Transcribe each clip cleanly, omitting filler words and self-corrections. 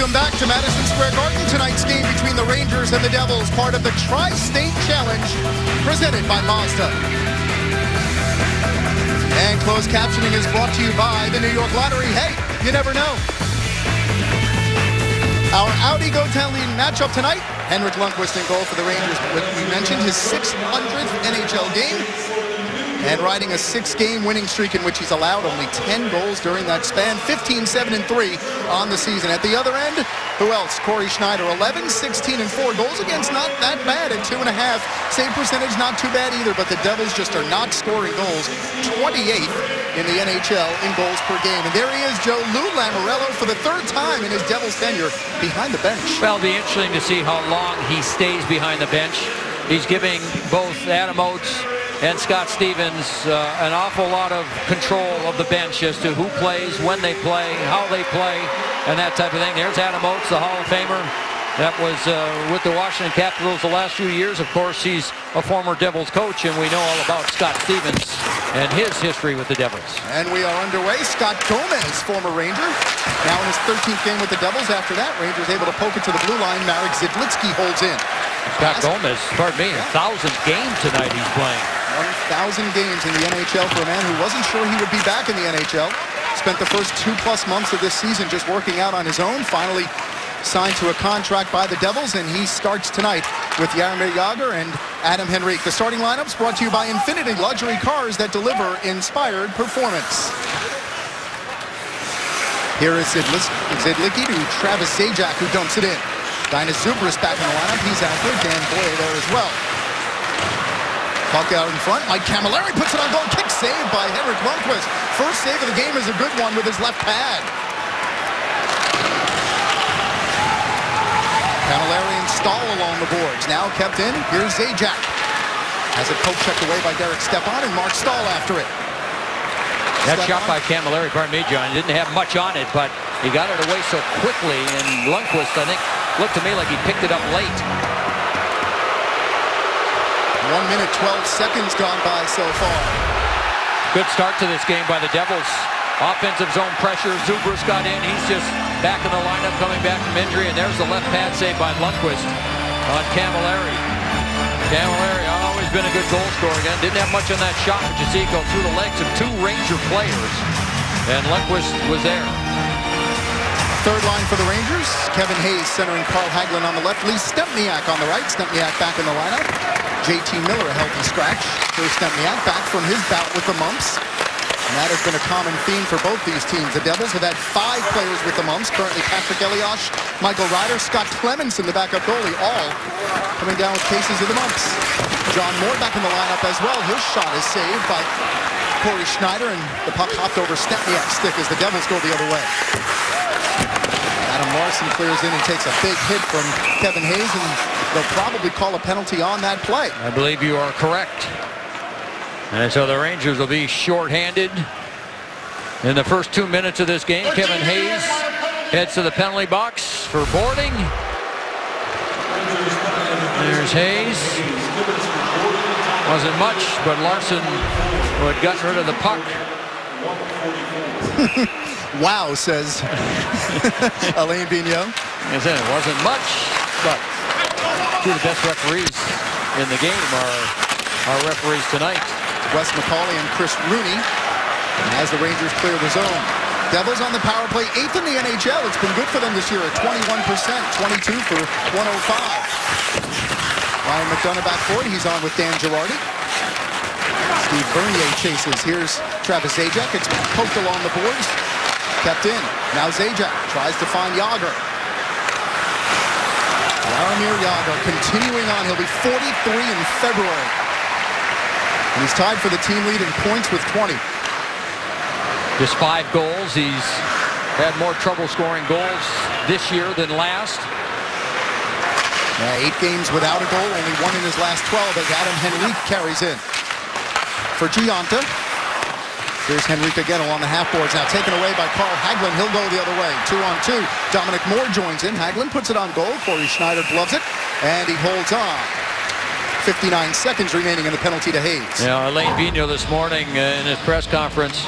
Welcome back to Madison Square Garden. Tonight's game between the Rangers and the Devils, part of the Tri-State Challenge, presented by Mazda. And closed captioning is brought to you by the New York Lottery. Hey, you never know. Our Audi goaltending matchup tonight, Henrik Lundqvist in goal for the Rangers. We mentioned his 600th NHL game. And riding a 6-game winning streak in which he's allowed only 10 goals during that span. 15-7-3 on the season. At the other end, who else? Corey Schneider, 11-16-4. Goals against not that bad at 2.5. Save percentage not too bad either, but the Devils just are not scoring goals. 28th in the NHL in goals per game. And there he is, Joe, Lou Lamoriello, for the third time in his Devils tenure behind the bench. Well, it'll be interesting to see how long he stays behind the bench. He's giving both Adam Oates and Scott Stevens an awful lot of control of the bench as to who plays, when they play, how they play, and that type of thing. There's Adam Oates, the Hall of Famer. That was with the Washington Capitals the last few years. Of course, he's a former Devils coach, and we know all about Scott Stevens and his history with the Devils. And we are underway. Scott Gomez, former Ranger, now in his 13th game with the Devils. After that, Rangers able to poke it to the blue line. Marek Zidlitsky holds in. Scott Gomez, pardon me, 1,000th game tonight he's playing. 1,000 games in the NHL for a man who wasn't sure he would be back in the NHL. Spent the first 2+ months of this season just working out on his own. Finally signed to a contract by the Devils, and he starts tonight with Jaromir Jagr and Adam Henrique. The starting lineups brought to you by Infiniti, luxury cars that deliver inspired performance. Here is Zidlicki to Travis Zajac, who dumps it in. Dinus Zubris back in the lineup. He's out there. Dan Boyer there as well. Puck out in front. Mike Camilleri puts it on goal. Kick saved by Henrik Lundqvist. First save of the game is a good one with his left pad. Camilleri and Stahl along the boards. Now kept in. Here's Zajac. Has a poke checked away by Derek Stepan, and Mark Stahl after it. That shot by Camilleri, pardon me, John, didn't have much on it, but he got it away so quickly, and Lundqvist, I think, looked to me like he picked it up late. 1 minute, 12 seconds gone by so far. Good start to this game by the Devils. Offensive zone pressure. Zubris got in. He's just back in the lineup, coming back from injury, and there's the left pad save by Lundqvist on Camilleri. Camilleri, always been a good goal scorer again. Didn't have much on that shot, but you see it go through the legs of 2 Ranger players, and Lundqvist was there. Third line for the Rangers. Kevin Hayes centering Carl Hagelin on the left. Lee Stempniak on the right. Stempniak back in the lineup. JT Miller a healthy scratch. Here's Stempniak back from his bout with the mumps. And that has been a common theme for both these teams. The Devils have had 5 players with the mumps. Currently Patrick Elias, Michael Ryder, Scott Clemenson, the backup goalie, all coming down with cases of the mumps. John Moore back in the lineup as well. His shot is saved by Corey Schneider, and the puck hopped over Stempniak's stick as the Devils go the other way. Adam Larson clears in and takes a big hit from Kevin Hayes, and they'll probably call a penalty on that play. I believe you are correct. And so the Rangers will be shorthanded in the first 2 minutes of this game. Kevin Hayes heads to the penalty box for boarding. There's Hayes. Wasn't much, but Larson had gotten rid of the puck. Wow, says Alain Vigneault. It wasn't much, but 2 of the best referees in the game are our referees tonight. Wes McCauley and Chris Rooney as the Rangers clear the zone. Devils on the power play, 8th in the NHL. It's been good for them this year at 21%, 22 for 105. Ryan McDonough back forward. He's on with Dan Girardi. Steve Bernier chases. Here's Travis Zajac. It's poked along the boards. Kept in. Now Zajac tries to find Jagr. Jaromir Jagr continuing on. He'll be 43 in February. And he's tied for the team lead in points with 20. Just 5 goals. He's had more trouble scoring goals this year than last. 8 games without a goal, only 1 in his last 12 as Adam Henrique carries in. For Gionta. Here's Henrique again along the half boards. Now taken away by Carl Hagelin. He'll go the other way. 2-on-2. Dominic Moore joins in. Hagelin puts it on goal. Corey Schneider gloves it. And he holds on. 59 seconds remaining in the penalty to Hayes. Yeah, Alain Vigneault this morning in his press conference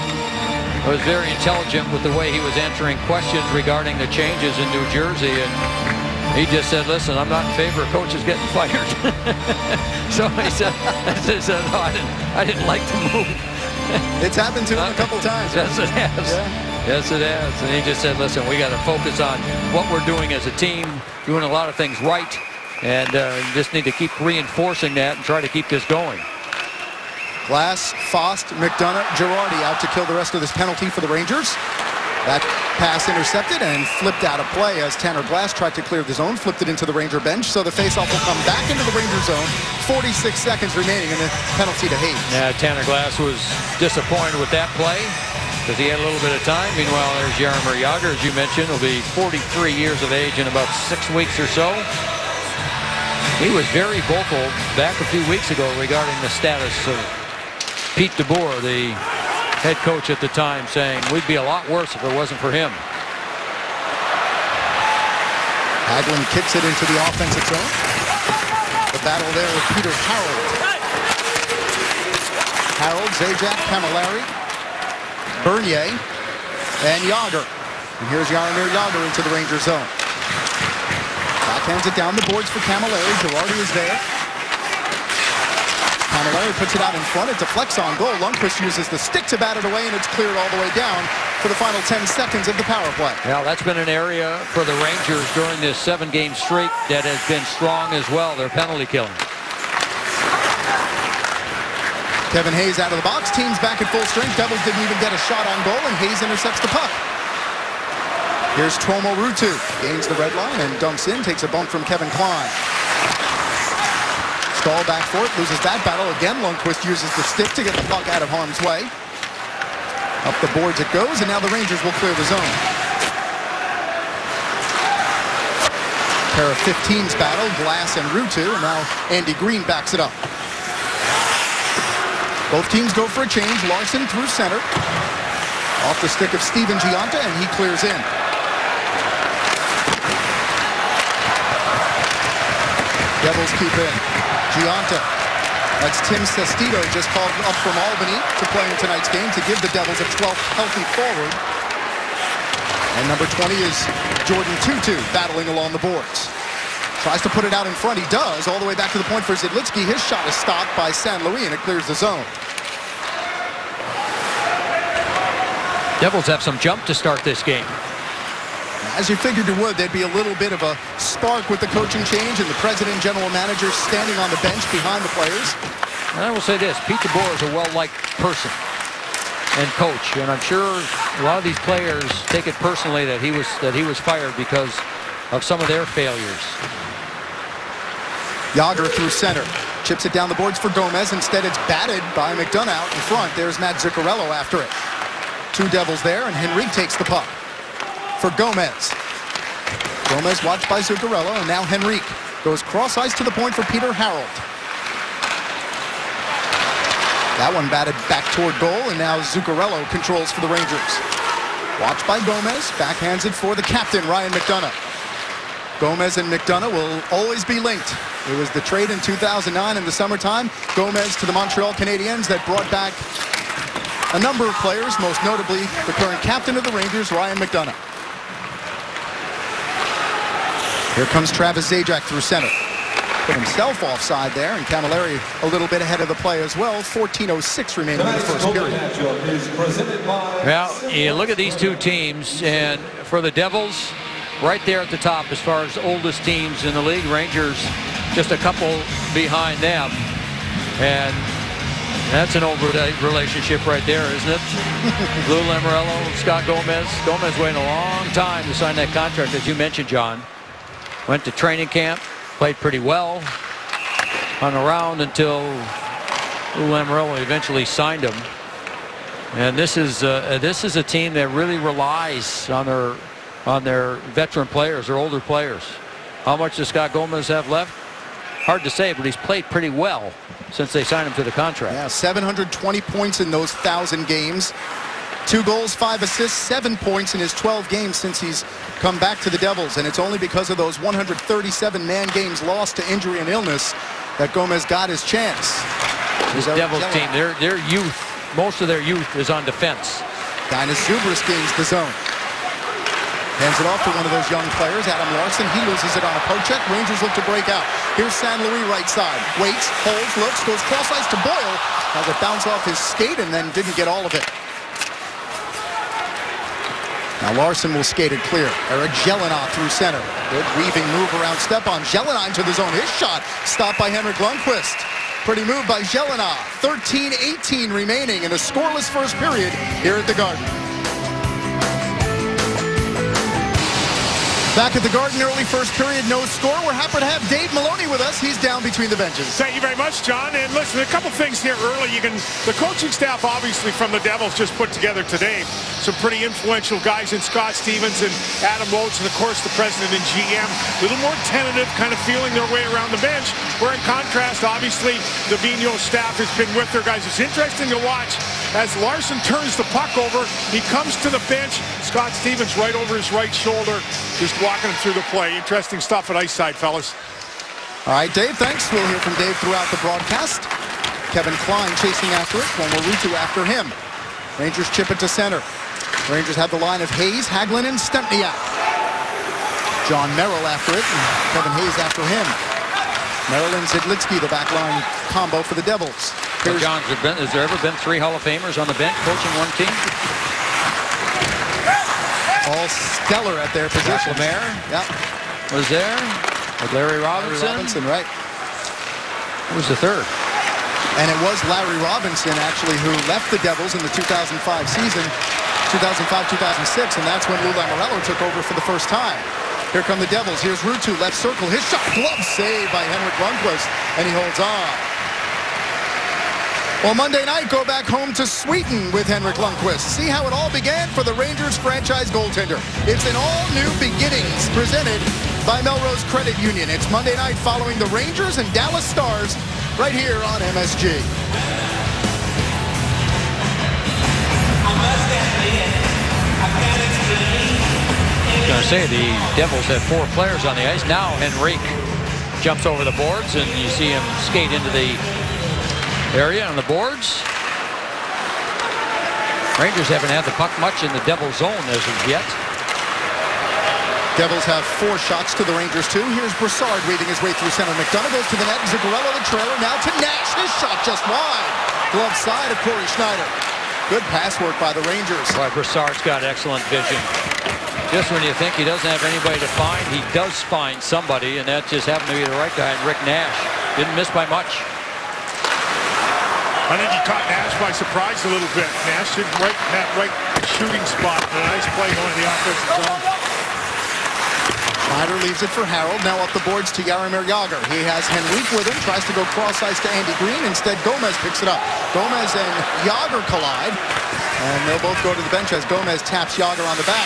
was very intelligent with the way he was answering questions regarding the changes in New Jersey, and he just said, listen, I'm not in favor of coaches getting fired. So he said, no, I didn't like the move. It's happened to him a couple times. Yes, it has. Yeah. Yes, it has. And he just said, listen, we got to focus on what we're doing as a team, doing a lot of things right, and just need to keep reinforcing that and try to keep this going. Glass, Fost, McDonough, Girardi out to kill the rest of this penalty for the Rangers. That pass intercepted and flipped out of play as Tanner Glass tried to clear the zone, flipped it into the Ranger bench. So the faceoff will come back into the Ranger zone. 46 seconds remaining in the penalty to Hayes. Yeah, Tanner Glass was disappointed with that play because he had a little bit of time. Meanwhile, there's Jaromir Jagr, as you mentioned, will be 43 years of age in about 6 weeks or so. He was very vocal back a few weeks ago regarding the status of Pete DeBoer, the head coach at the time, saying we'd be a lot worse if it wasn't for him. Hagelin kicks it into the offensive zone. The battle there with Peter Harold. Harold, Zajac, Camilleri, Bernier, and Jagr. And here's Jaromir Jagr into the Ranger zone. Backhands it down the boards for Camilleri. Girardi is there. Camilleri puts it out in front. It deflects on goal. Lundqvist uses the stick to bat it away, and it's cleared all the way down for the final 10 seconds of the power play. Now, that's been an area for the Rangers during this 7-game streak that has been strong as well. Their penalty killing. Kevin Hayes out of the box. Team's back at full strength. Devils didn't even get a shot on goal, and Hayes intercepts the puck. Here's Tuomo Ruutu. Gains the red line and dumps in. Takes a bump from Kevin Klein. Stahl back for it, loses that battle. Again, Lundqvist uses the stick to get the puck out of harm's way. Up the boards it goes, and now the Rangers will clear the zone. Pair of 15s battle, Glass and Ruutu, and now Andy Green backs it up. Both teams go for a change. Larson through center. Off the stick of Steven Gionta, and he clears in. Devils keep in. Gionta. That's Tim Sestito, just called up from Albany to play in tonight's game to give the Devils a 12th healthy forward. And number 20 is Jordan Tutu battling along the boards. Tries to put it out in front. He does, all the way back to the point for Zidlitsky. His shot is stopped by San Luis, and it clears the zone. Devils have some jump to start this game. As you figured you would, there'd be a little bit of a spark with the coaching change and the president and general manager standing on the bench behind the players. And I will say this, Pete DeBoer is a well-liked person and coach, and I'm sure a lot of these players take it personally that he was fired because of some of their failures. Jagr through center. Chips it down the boards for Gomez. Instead, it's batted by McDonough out in front. There's Matt Zuccarello after it. Two Devils there, and Henrique takes the puck for Gomez. Gomez watched by Zuccarello, and now Henrique goes cross ice to the point for Peter Harold. That one batted back toward goal, and now Zuccarello controls for the Rangers. Watched by Gomez, backhands it for the captain, Ryan McDonough. Gomez and McDonough will always be linked. It was the trade in 2009 in the summertime. Gomez to the Montreal Canadiens that brought back a number of players, most notably the current captain of the Rangers, Ryan McDonough. Here comes Travis Zajac through center. Put himself offside there, and Camilleri a little bit ahead of the play as well. 14:06 remaining in the first period. Well, you look at these two teams, and for the Devils, right there at the top as far as oldest teams in the league, Rangers just a couple behind them. And that's an old relationship right there, isn't it? Lou Lamoriello, Scott Gomez. Gomez waited a long time to sign that contract, as you mentioned, John. Went to training camp, played pretty well, hung around until Lou Lamoriello eventually signed him. And this is a team that really relies on their veteran players, their older players. How much does Scott Gomez have left? Hard to say, but he's played pretty well since they signed him to the contract. Yeah, 720 points in those 1,000 games. 2 goals, 5 assists, 7 points in his 12 games since he's come back to the Devils. And it's only because of those 137 man games lost to injury and illness that Gomez got his chance. This Devils team, their youth, most of their youth is on defense. Dynas Zubris gains the zone. Hands it off to one of those young players, Adam Larsson. He loses it on a poke check. Rangers look to break out. Here's San Luis right side. Waits, holds, looks, goes cross ice to Boyle. Has it bounce off his skate and then didn't get all of it. Now Larsson will skate it clear. Eric Jelena through center. Good weaving move around Stepan. Jelena into the zone. His shot stopped by Henrik Lundqvist. Pretty move by Jelena. 13-18 remaining in a scoreless first period here at the Garden. Back at the Garden, early first period, no score. We're happy to have Dave Maloney with us. He's down between the benches. Thank you very much, John. And listen, a couple things here early. The coaching staff, obviously, from the Devils just put together today some pretty influential guys in Scott Stevens and Adam Oates, and, of course, the president and GM. A little more tentative, kind of feeling their way around the bench. Where, in contrast, obviously, the Vigneault staff has been with their guys. It's interesting to watch as Larsson turns the puck over. He comes to the bench. Scott Stevens right over his right shoulder, just walking him through the play. Interesting stuff at ice side, fellas. All right, Dave, thanks. We'll hear from Dave throughout the broadcast. Kevin Klein chasing after it. Ruutu after him. Rangers chip it to center. Rangers have the line of Hayes, Hagelin, and Stempniak. John Merrill after it, and Kevin Hayes after him. Merrill and Zidlitsky, the backline combo for the Devils. Well, John, has there ever been 3 Hall of Famers on the bench coaching one team? All stellar at their position. Lemaire, yep, was there. With Larry Robinson. Larry Robinson, right. Who was the third? And it was Larry Robinson, actually, who left the Devils in the 2005 season, 2005-2006, and that's when Lou Lamoriello took over for the first time. Here come the Devils. Here's Ruutu, left circle. His shot, glove save by Henrik Lundqvist, and he holds on. Well, Monday night, go back home to Sweden with Henrik Lundqvist. See how it all began for the Rangers franchise goaltender. It's an all-new beginnings presented by Melrose Credit Union. It's Monday night following the Rangers and Dallas Stars right here on MSG. I was going to say the Devils have 4 players on the ice. Now Henrique jumps over the boards, and you see him skate into the area on the boards. Rangers haven't had the puck much in the Devils zone as of yet. Devils have 4 shots to the Rangers 2. Here's Brassard weaving his way through center. McDonough goes to the net. Zuccarello the trailer. Now to Nash. His shot just wide. Glove side of Corey Schneider. Good pass work by the Rangers. Boy, Brassard's got excellent vision. Just when you think he doesn't have anybody to find, he does find somebody, and that just happened to be the right guy, Rick Nash. Didn't miss by much. I think he caught Nash by surprise a little bit. Nash did right in that right shooting spot. A nice play going to the offensive zone. Schneider leaves it for Harold. Now up the boards to Jaromir Jagr. He has Henrique with him. Tries to go cross ice to Andy Green. Instead, Gomez picks it up. Gomez and Jagr collide. And they'll both go to the bench as Gomez taps Jagr on the back.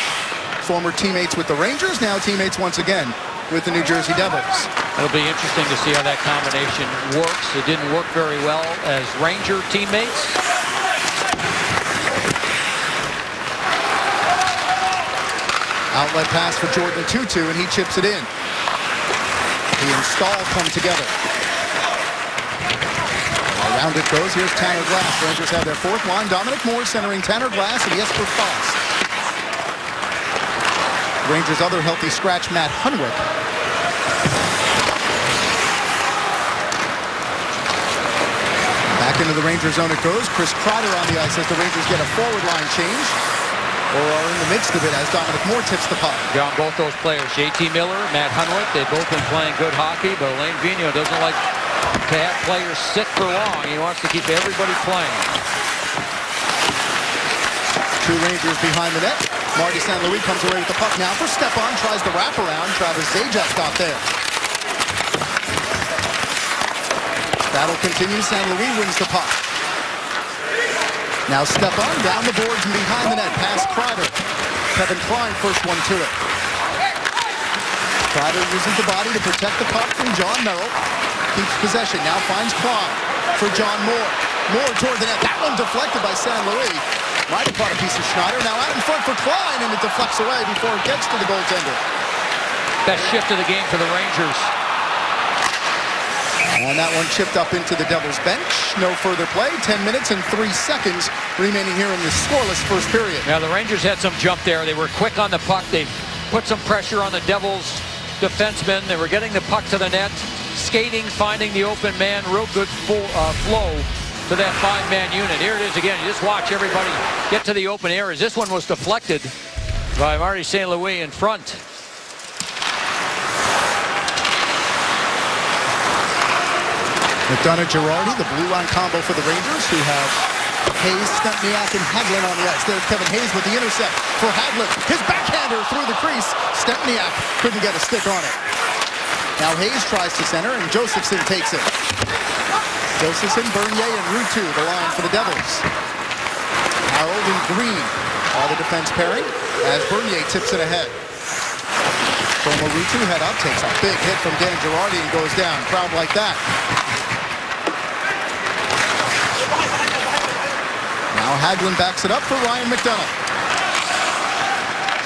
Former teammates with the Rangers, now teammates once again with the New Jersey Devils. It'll be interesting to see how that combination works. It didn't work very well as Ranger teammates. Outlet pass for Jordan Tutu, and he chips it in. He and Stahl come together. Around it goes. Here's Tanner Glass. Rangers have their 4th line. Dominic Moore centering Tanner Glass and Jesper Fast. Rangers' other healthy scratch, Matt Hunwick. Back into the Rangers zone it goes. Chris Kreider on the ice as the Rangers get a forward line change. Or are in the midst of it as Dominic Moore tips the puck. John, both those players, JT Miller, Matt Hunwick, they've both been playing good hockey, but Alain Vigneault doesn't like to have players sit for long. He wants to keep everybody playing. 2 Rangers behind the net. Marty St. Louis comes away with the puck now for Stepan. Tries the wraparound. Travis Zajac got there. Battle continues. St. Louis wins the puck. Now Stepan down the boards and behind the net. Past Kreider. Kevin Klein first one to it. Kreider uses the body to protect the puck from John Merrill. Keeps possession. Now finds Klein for John Moore. Moore toward the net. That one deflected by St. Louis. Might have caught a piece of Schneider. Now out in front for Klein, and it deflects away before it gets to the goaltender. Best shift of the game for the Rangers. And that one chipped up into the Devils bench. No further play. 10 minutes and 3 seconds remaining here in this scoreless first period. Yeah, the Rangers had some jump there. They were quick on the puck. They put some pressure on the Devils defensemen. They were getting the puck to the net, skating, finding the open man. Real good flow to that five-man unit. Here it is again. You just watch everybody get to the open areas. This one was deflected by Marty St. Louis in front. McDonough, Girardi, the blue line combo for the Rangers, who have Hayes, Stempniak, and Hagelin on the ice. There's Kevin Hayes with the intercept for Hagelin. His backhander through the crease. Stempniak couldn't get a stick on it. Now Hayes tries to center, and Josephson takes it. Josephson, Bernier, and Ruutu, the line for the Devils. Harold and Green are the defense pairing as Bernier tips it ahead. Tomo Ruutu head up, takes a big hit from Dan Girardi and goes down. Crowd like that. Now Hagelin backs it up for Ryan McDonough.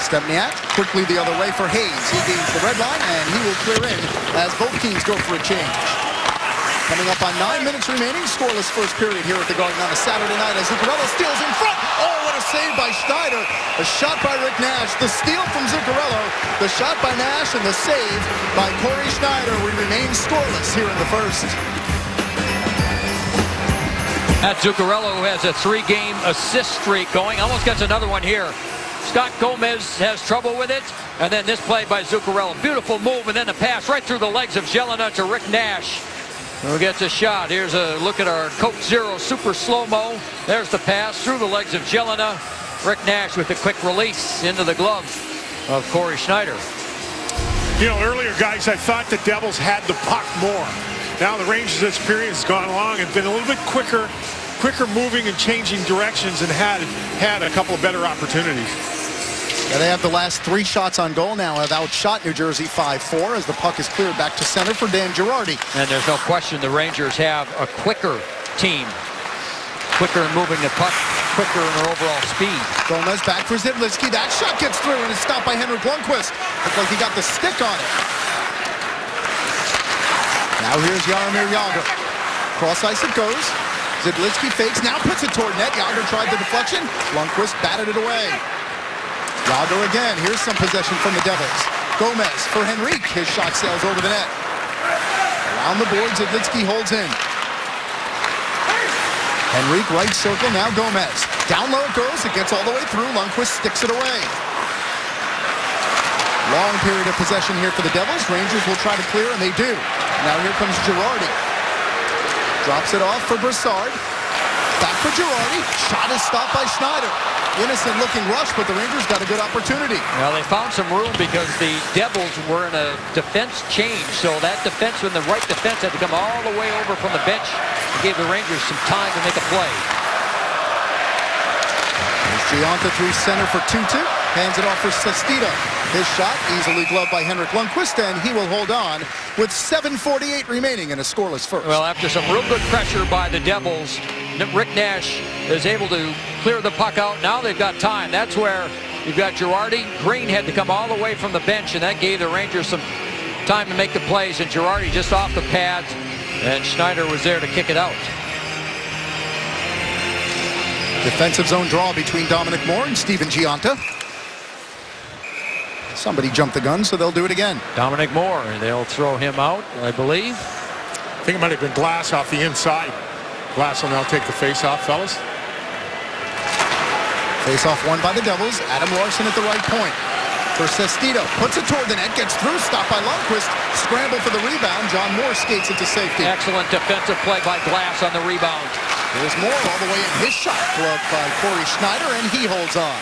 Stempniak quickly the other way for Hayes. He gains the red line, and he will clear in as both teams go for a change. Coming up on 9 minutes remaining, scoreless first period here at the Garden on a Saturday night as Zuccarello steals in front. Oh, what a save by Schneider. A shot by Rick Nash. The steal from Zuccarello. The shot by Nash and the save by Corey Schneider. We remain scoreless here in the first. At Zuccarello, who has a 3-game assist streak going. Almost gets another one here. Scott Gomez has trouble with it. And then this play by Zuccarello. Beautiful move, and then the pass right through the legs of Jelena to Rick Nash, who gets a shot. Here's a look at our Coke Zero super slow-mo. There's the pass through the legs of Jelena. Rick Nash with a quick release into the glove of Corey Schneider. You know, earlier, guys, I thought the Devils had the puck more. Now the Rangers' experience has gone along and been a little bit quicker moving and changing directions and had a couple of better opportunities. Yeah, they have the last 3 shots on goal now, have outshot New Jersey 5-4 as the puck is cleared back to center for Dan Girardi. And there's no question the Rangers have a quicker team. Quicker in moving the puck, quicker in their overall speed. Gomez back for Zidlitsky. That shot gets through and it's stopped by Henrik Lundqvist. Looks like he got the stick on it. Now here's Jaromir Jagr. Cross ice it goes. Zidlitsky fakes, now puts it toward net. Jagr tried the deflection. Lundqvist batted it away. Jagr again. Here's some possession from the Devils. Gomez for Henrique. His shot sails over the net. Around the board, Zidlitsky holds in. Henrique right circle, now Gomez. Down low it goes. It gets all the way through. Lundqvist sticks it away. Long period of possession here for the Devils. Rangers will try to clear, and they do. Now here comes Girardi. Drops it off for Brassard. Back for Girardi. Shot is stopped by Schneider. Innocent looking rush, but the Rangers got a good opportunity. Well, they found some room because the Devils were in a defense change. So that defenseman, the right defense, had to come all the way over from the bench and gave the Rangers some time to make a play. There's Gianta through center for 2-2. Hands it off for Sestito. His shot easily gloved by Henrik Lundqvist, and he will hold on with 7:48 remaining in a scoreless first. Well, after some real good pressure by the Devils, Rick Nash is able to clear the puck out. Now they've got time. That's where you've got Girardi. Green had to come all the way from the bench, and that gave the Rangers some time to make the plays. And Girardi just off the pads, and Schneider was there to kick it out. Defensive zone draw between Dominic Moore and Steven Gianta. Somebody jumped the gun, so they'll do it again. Dominic Moore, they'll throw him out, I believe. I think it might have been Glass off the inside. Glass will now take the face-off, fellas. Face-off won by the Devils. Adam Larsson at the right point. For Sestito, puts it toward the net, gets through, stopped by Lundqvist. Scramble for the rebound. John Moore skates it to safety. Excellent defensive play by Glass on the rebound. There's Moore all the way in. His shot gloved by Corey Schneider, and he holds on.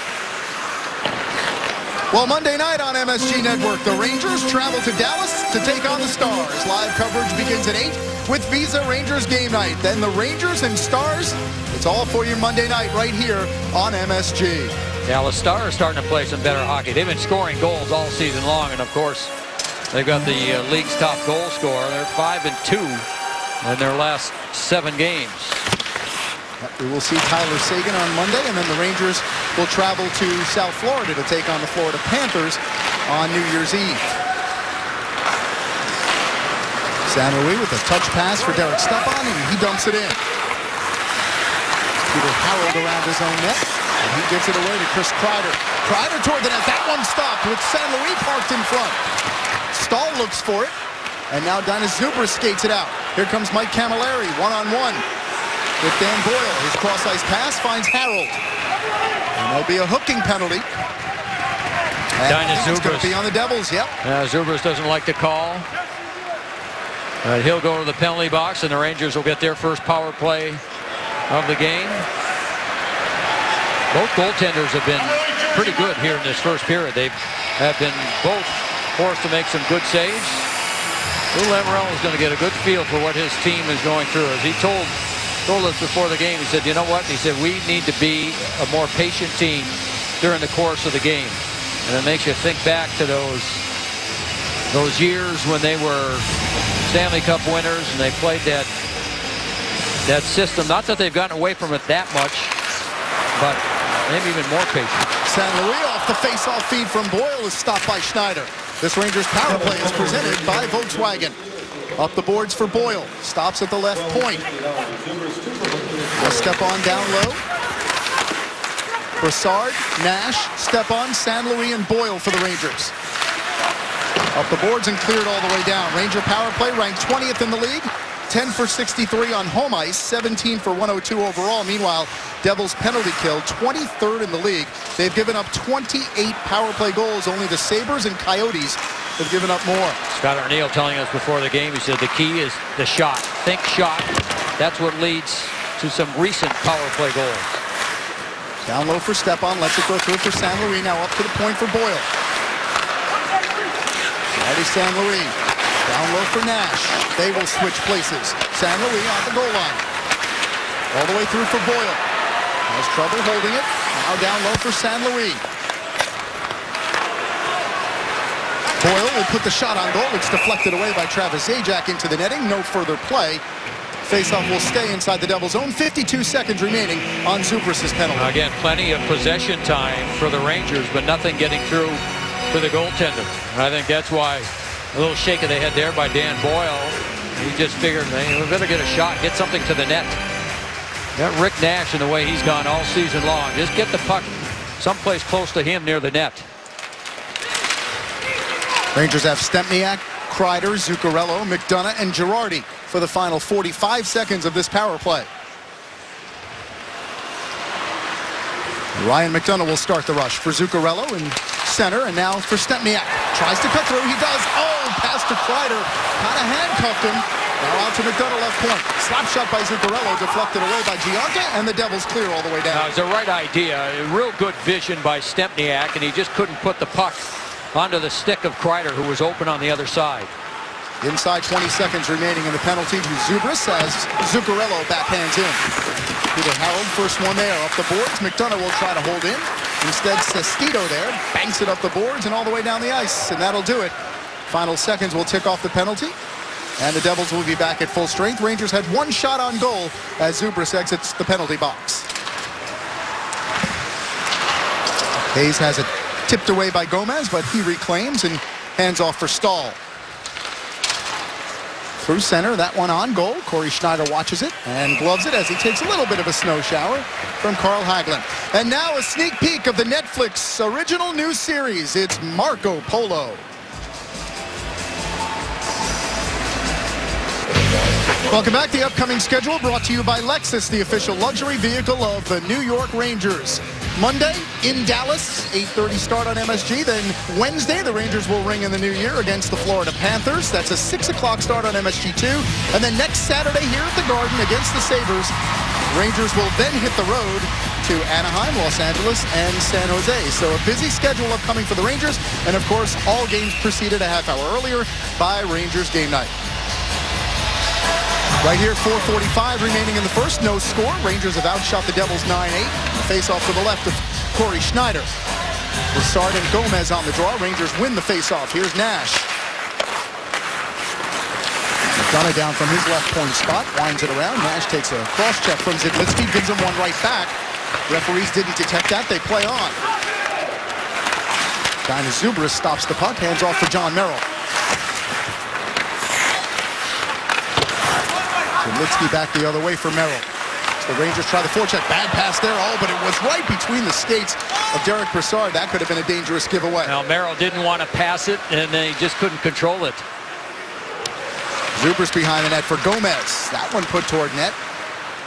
Well, Monday night on MSG Network, the Rangers travel to Dallas to take on the Stars. Live coverage begins at 8 with Visa Rangers Game Night. Then the Rangers and Stars, it's all for you Monday night right here on MSG. Dallas Stars starting to play some better hockey. They've been scoring goals all season long, and of course, they've got the league's top goal scorer. They're 5-2 in their last 7 games. We will see Tyler Seguin on Monday, and then the Rangers will travel to South Florida to take on the Florida Panthers on New Year's Eve. San Luis with a touch pass for Derek Stepan, and he dumps it in. Peter Harold around his own net, and he gives it away to Chris Kreider. Kreider toward the net. That one stopped with San Luis parked in front. Stahl looks for it, and now Dainis Zubras skates it out. Here comes Mike Camilleri, one-on-one with Dan Boyle. His cross-ice pass finds Harold. And there'll be a hooking penalty. Dainis It's going Zubras. to be on the Devils, yep. Zubras doesn't like the call. He'll go to the penalty box, and the Rangers will get their first power play of the game. Both goaltenders have been pretty good here in this first period. They have been both forced to make some good saves. Lou Lamoriello is going to get a good feel for what his team is going through. As he told us before the game, he said, you know what? He said, we need to be a more patient team during the course of the game. And it makes you think back to those years when they were Stanley Cup winners and they played that system. Not that they've gotten away from it that much, but maybe even more patient. San Luis off the face-off feed from Boyle is stopped by Schneider. This Rangers power play is presented by Volkswagen. Up the boards for Boyle. Stops at the left point. A step on down low. Brassard, Nash, Stepan, San Luis, and Boyle for the Rangers. Up the boards and cleared all the way down. Ranger power play ranked 20th in the league. 10 for 63 on home ice, 17 for 102 overall. Meanwhile, Devils penalty kill, 23rd in the league. They've given up 28 power play goals. Only the Sabres and Coyotes have given up more. Scott Arniel telling us before the game, he said the key is the shot. Think shot. That's what leads to some recent power play goals. Down low for Stepan, lets it go through for San Luis. Now up to the point for Boyle. Ready San Luis. Down low for Nash. They will switch places. San Luis on the goal line. All the way through for Boyle. Has trouble holding it. Now down low for San Luis. Boyle will put the shot on goal. It's deflected away by Travis Zajac into the netting. No further play. Faceoff will stay inside the Devils' zone. 52 seconds remaining on Zubras' penalty. Again, plenty of possession time for the Rangers, but nothing getting through for the goaltender. And I think that's why a little shake of the head there by Dan Boyle. He just figured, man, we better get a shot, get something to the net. That Rick Nash and the way he's gone all season long. Just get the puck someplace close to him near the net. Rangers have Stempniak, Kreider, Zuccarello, McDonough, and Girardi for the final 45 seconds of this power play. Ryan McDonough will start the rush for Zuccarello in center, and now for Stempniak. Tries to cut through. He does. Oh, pass to Kreider. Kind of handcuffed him. Now out to McDonough left point. Slap shot by Zuccarello, deflected away by Gionta, and the Devils clear all the way down. It's the right idea. Real good vision by Stempniak, and he just couldn't put the puck onto the stick of Kreider, who was open on the other side. Inside 20 seconds remaining in the penalty to Zubras as Zuccarello backhands in. Peter Harold, first one there. Up the boards, McDonough will try to hold in. Instead, Sestito there, banks it up the boards and all the way down the ice, and that'll do it. Final seconds will tick off the penalty, and the Devils will be back at full strength. Rangers had one shot on goal as Zubras exits the penalty box. Hayes has it tipped away by Gomez, but he reclaims and hands off for Stahl. Through center, that one on goal. Corey Schneider watches it and gloves it as he takes a little bit of a snow shower from Carl Hagelin. And now a sneak peek of the Netflix original new series. It's Marco Polo. Welcome back. The upcoming schedule brought to you by Lexus, the official luxury vehicle of the New York Rangers. Monday in Dallas, 8:30 start on MSG. Then Wednesday, the Rangers will ring in the new year against the Florida Panthers. That's a 6 o'clock start on MSG2. And then next Saturday here at the Garden against the Sabres, Rangers will then hit the road to Anaheim, Los Angeles, and San Jose. So a busy schedule upcoming for the Rangers. And of course, all games preceded a half hour earlier by Rangers Game Night. Right here, 4:45 remaining in the first. No score. Rangers have outshot the Devils 9-8. Face-off to the left of Corey Schneider. Brassard and Gomez on the draw. Rangers win the face-off. Here's Nash. McDonough down from his left point spot. Winds it around. Nash takes a cross-check from Zidlitsky. Gives him one right back. Referees didn't detect that. They play on. Dainis Zubras stops the puck. Hands off for John Merrill. Zidlitzky back the other way for Merrill. So the Rangers try the forecheck. Bad pass there. Oh, but it was right between the skates of Derek Brassard. That could have been a dangerous giveaway. Now, Merrill didn't want to pass it, and he just couldn't control it. Zubrus behind the net for Gomez. That one put toward net.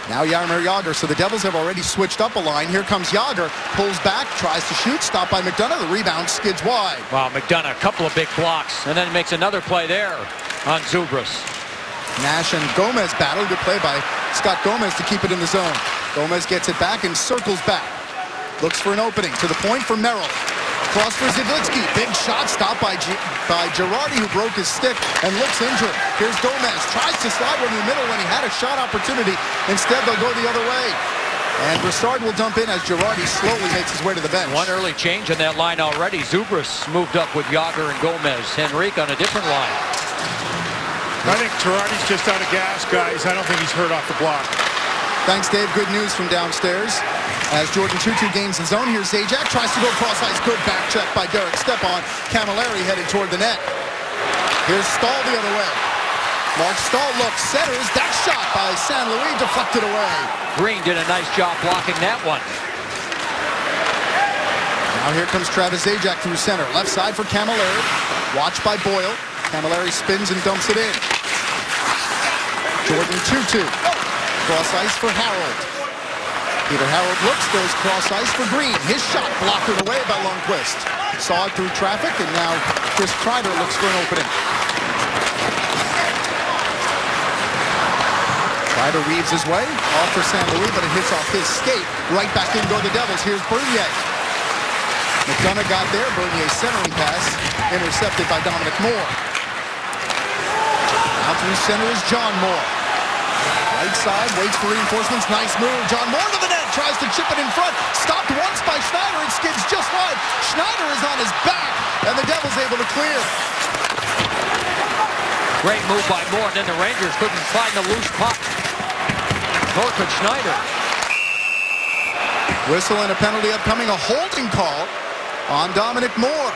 Now Jaromir Jagr. So the Devils have already switched up a line. Here comes Jagr. Pulls back, tries to shoot. Stopped by McDonough. The rebound skids wide. Wow, McDonough, a couple of big blocks. And then makes another play there on Zubrus. Nash and Gomez battle. Good play by Scott Gomez to keep it in the zone. Gomez gets it back and circles back. Looks for an opening. To the point for Merrill. Cross for Zidlitzky. Big shot stopped by Girardi, who broke his stick and looks injured. Here's Gomez. Tries to slide one in the middle when he had a shot opportunity. Instead, they'll go the other way. And Brassard will dump in as Girardi slowly makes his way to the bench. One early change in that line already. Zubrus moved up with Jagr and Gomez. Henrique on a different line. I think Girardi's just out of gas, guys. I don't think he's hurt off the block. Thanks, Dave. Good news from downstairs. As Jordan Tootoo gains the zone, here's Zajac. Tries to go cross ice. Good back check by Derek Stepan. Camilleri headed toward the net. Here's Stahl the other way. Mark Stahl looks, centers. That shot by San Luis deflected away. Green did a nice job blocking that one. Now here comes Travis Zajac through center. Left side for Camilleri. Watched by Boyle. Camilleri spins and dumps it in. Jordan Tootoo. Cross ice for Harold. Peter Harold looks, goes cross ice for Green. His shot blocked away by Lundqvist. Saw it through traffic, and now Chris Kreider looks for an opening. Kreider weaves his way, off for San Luis, but it hits off his skate. Right back in go the Devils. Here's Bernier. McDonough got there. Bernier centering pass, intercepted by Dominic Moore. Now through center is John Moore. Right side, waits for reinforcements. Nice move. John Moore to the net. Tries to chip it in front. Stopped once by Schneider. It skids just wide. Schneider is on his back, and the Devils able to clear. Great move by Moore, and then the Rangers couldn't find the loose puck. Nor could Schneider. Whistle and a penalty upcoming. A holding call on Dominic Moore.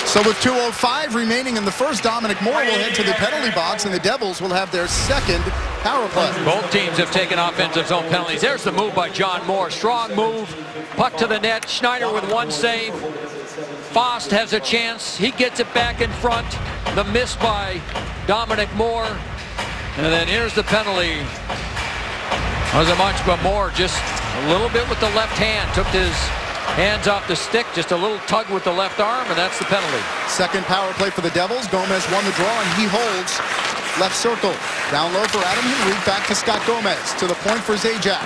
So with 2:05 remaining in the first, Dominic Moore will head to the penalty box, and the Devils will have their second power play. Both teams have taken offensive zone penalties. There's the move by John Moore. Strong move. Puck to the net. Schneider with one save. Fost has a chance. He gets it back in front. The miss by Dominic Moore. And then here's the penalty. Wasn't much, but Moore just a little bit with the left hand. Took his hands off the stick, just a little tug with the left arm, and that's the penalty. Second power play for the Devils. Gomez won the draw, and he holds left circle. Down low for Adam Henrique, back to Scott Gomez. To the point for Zajac.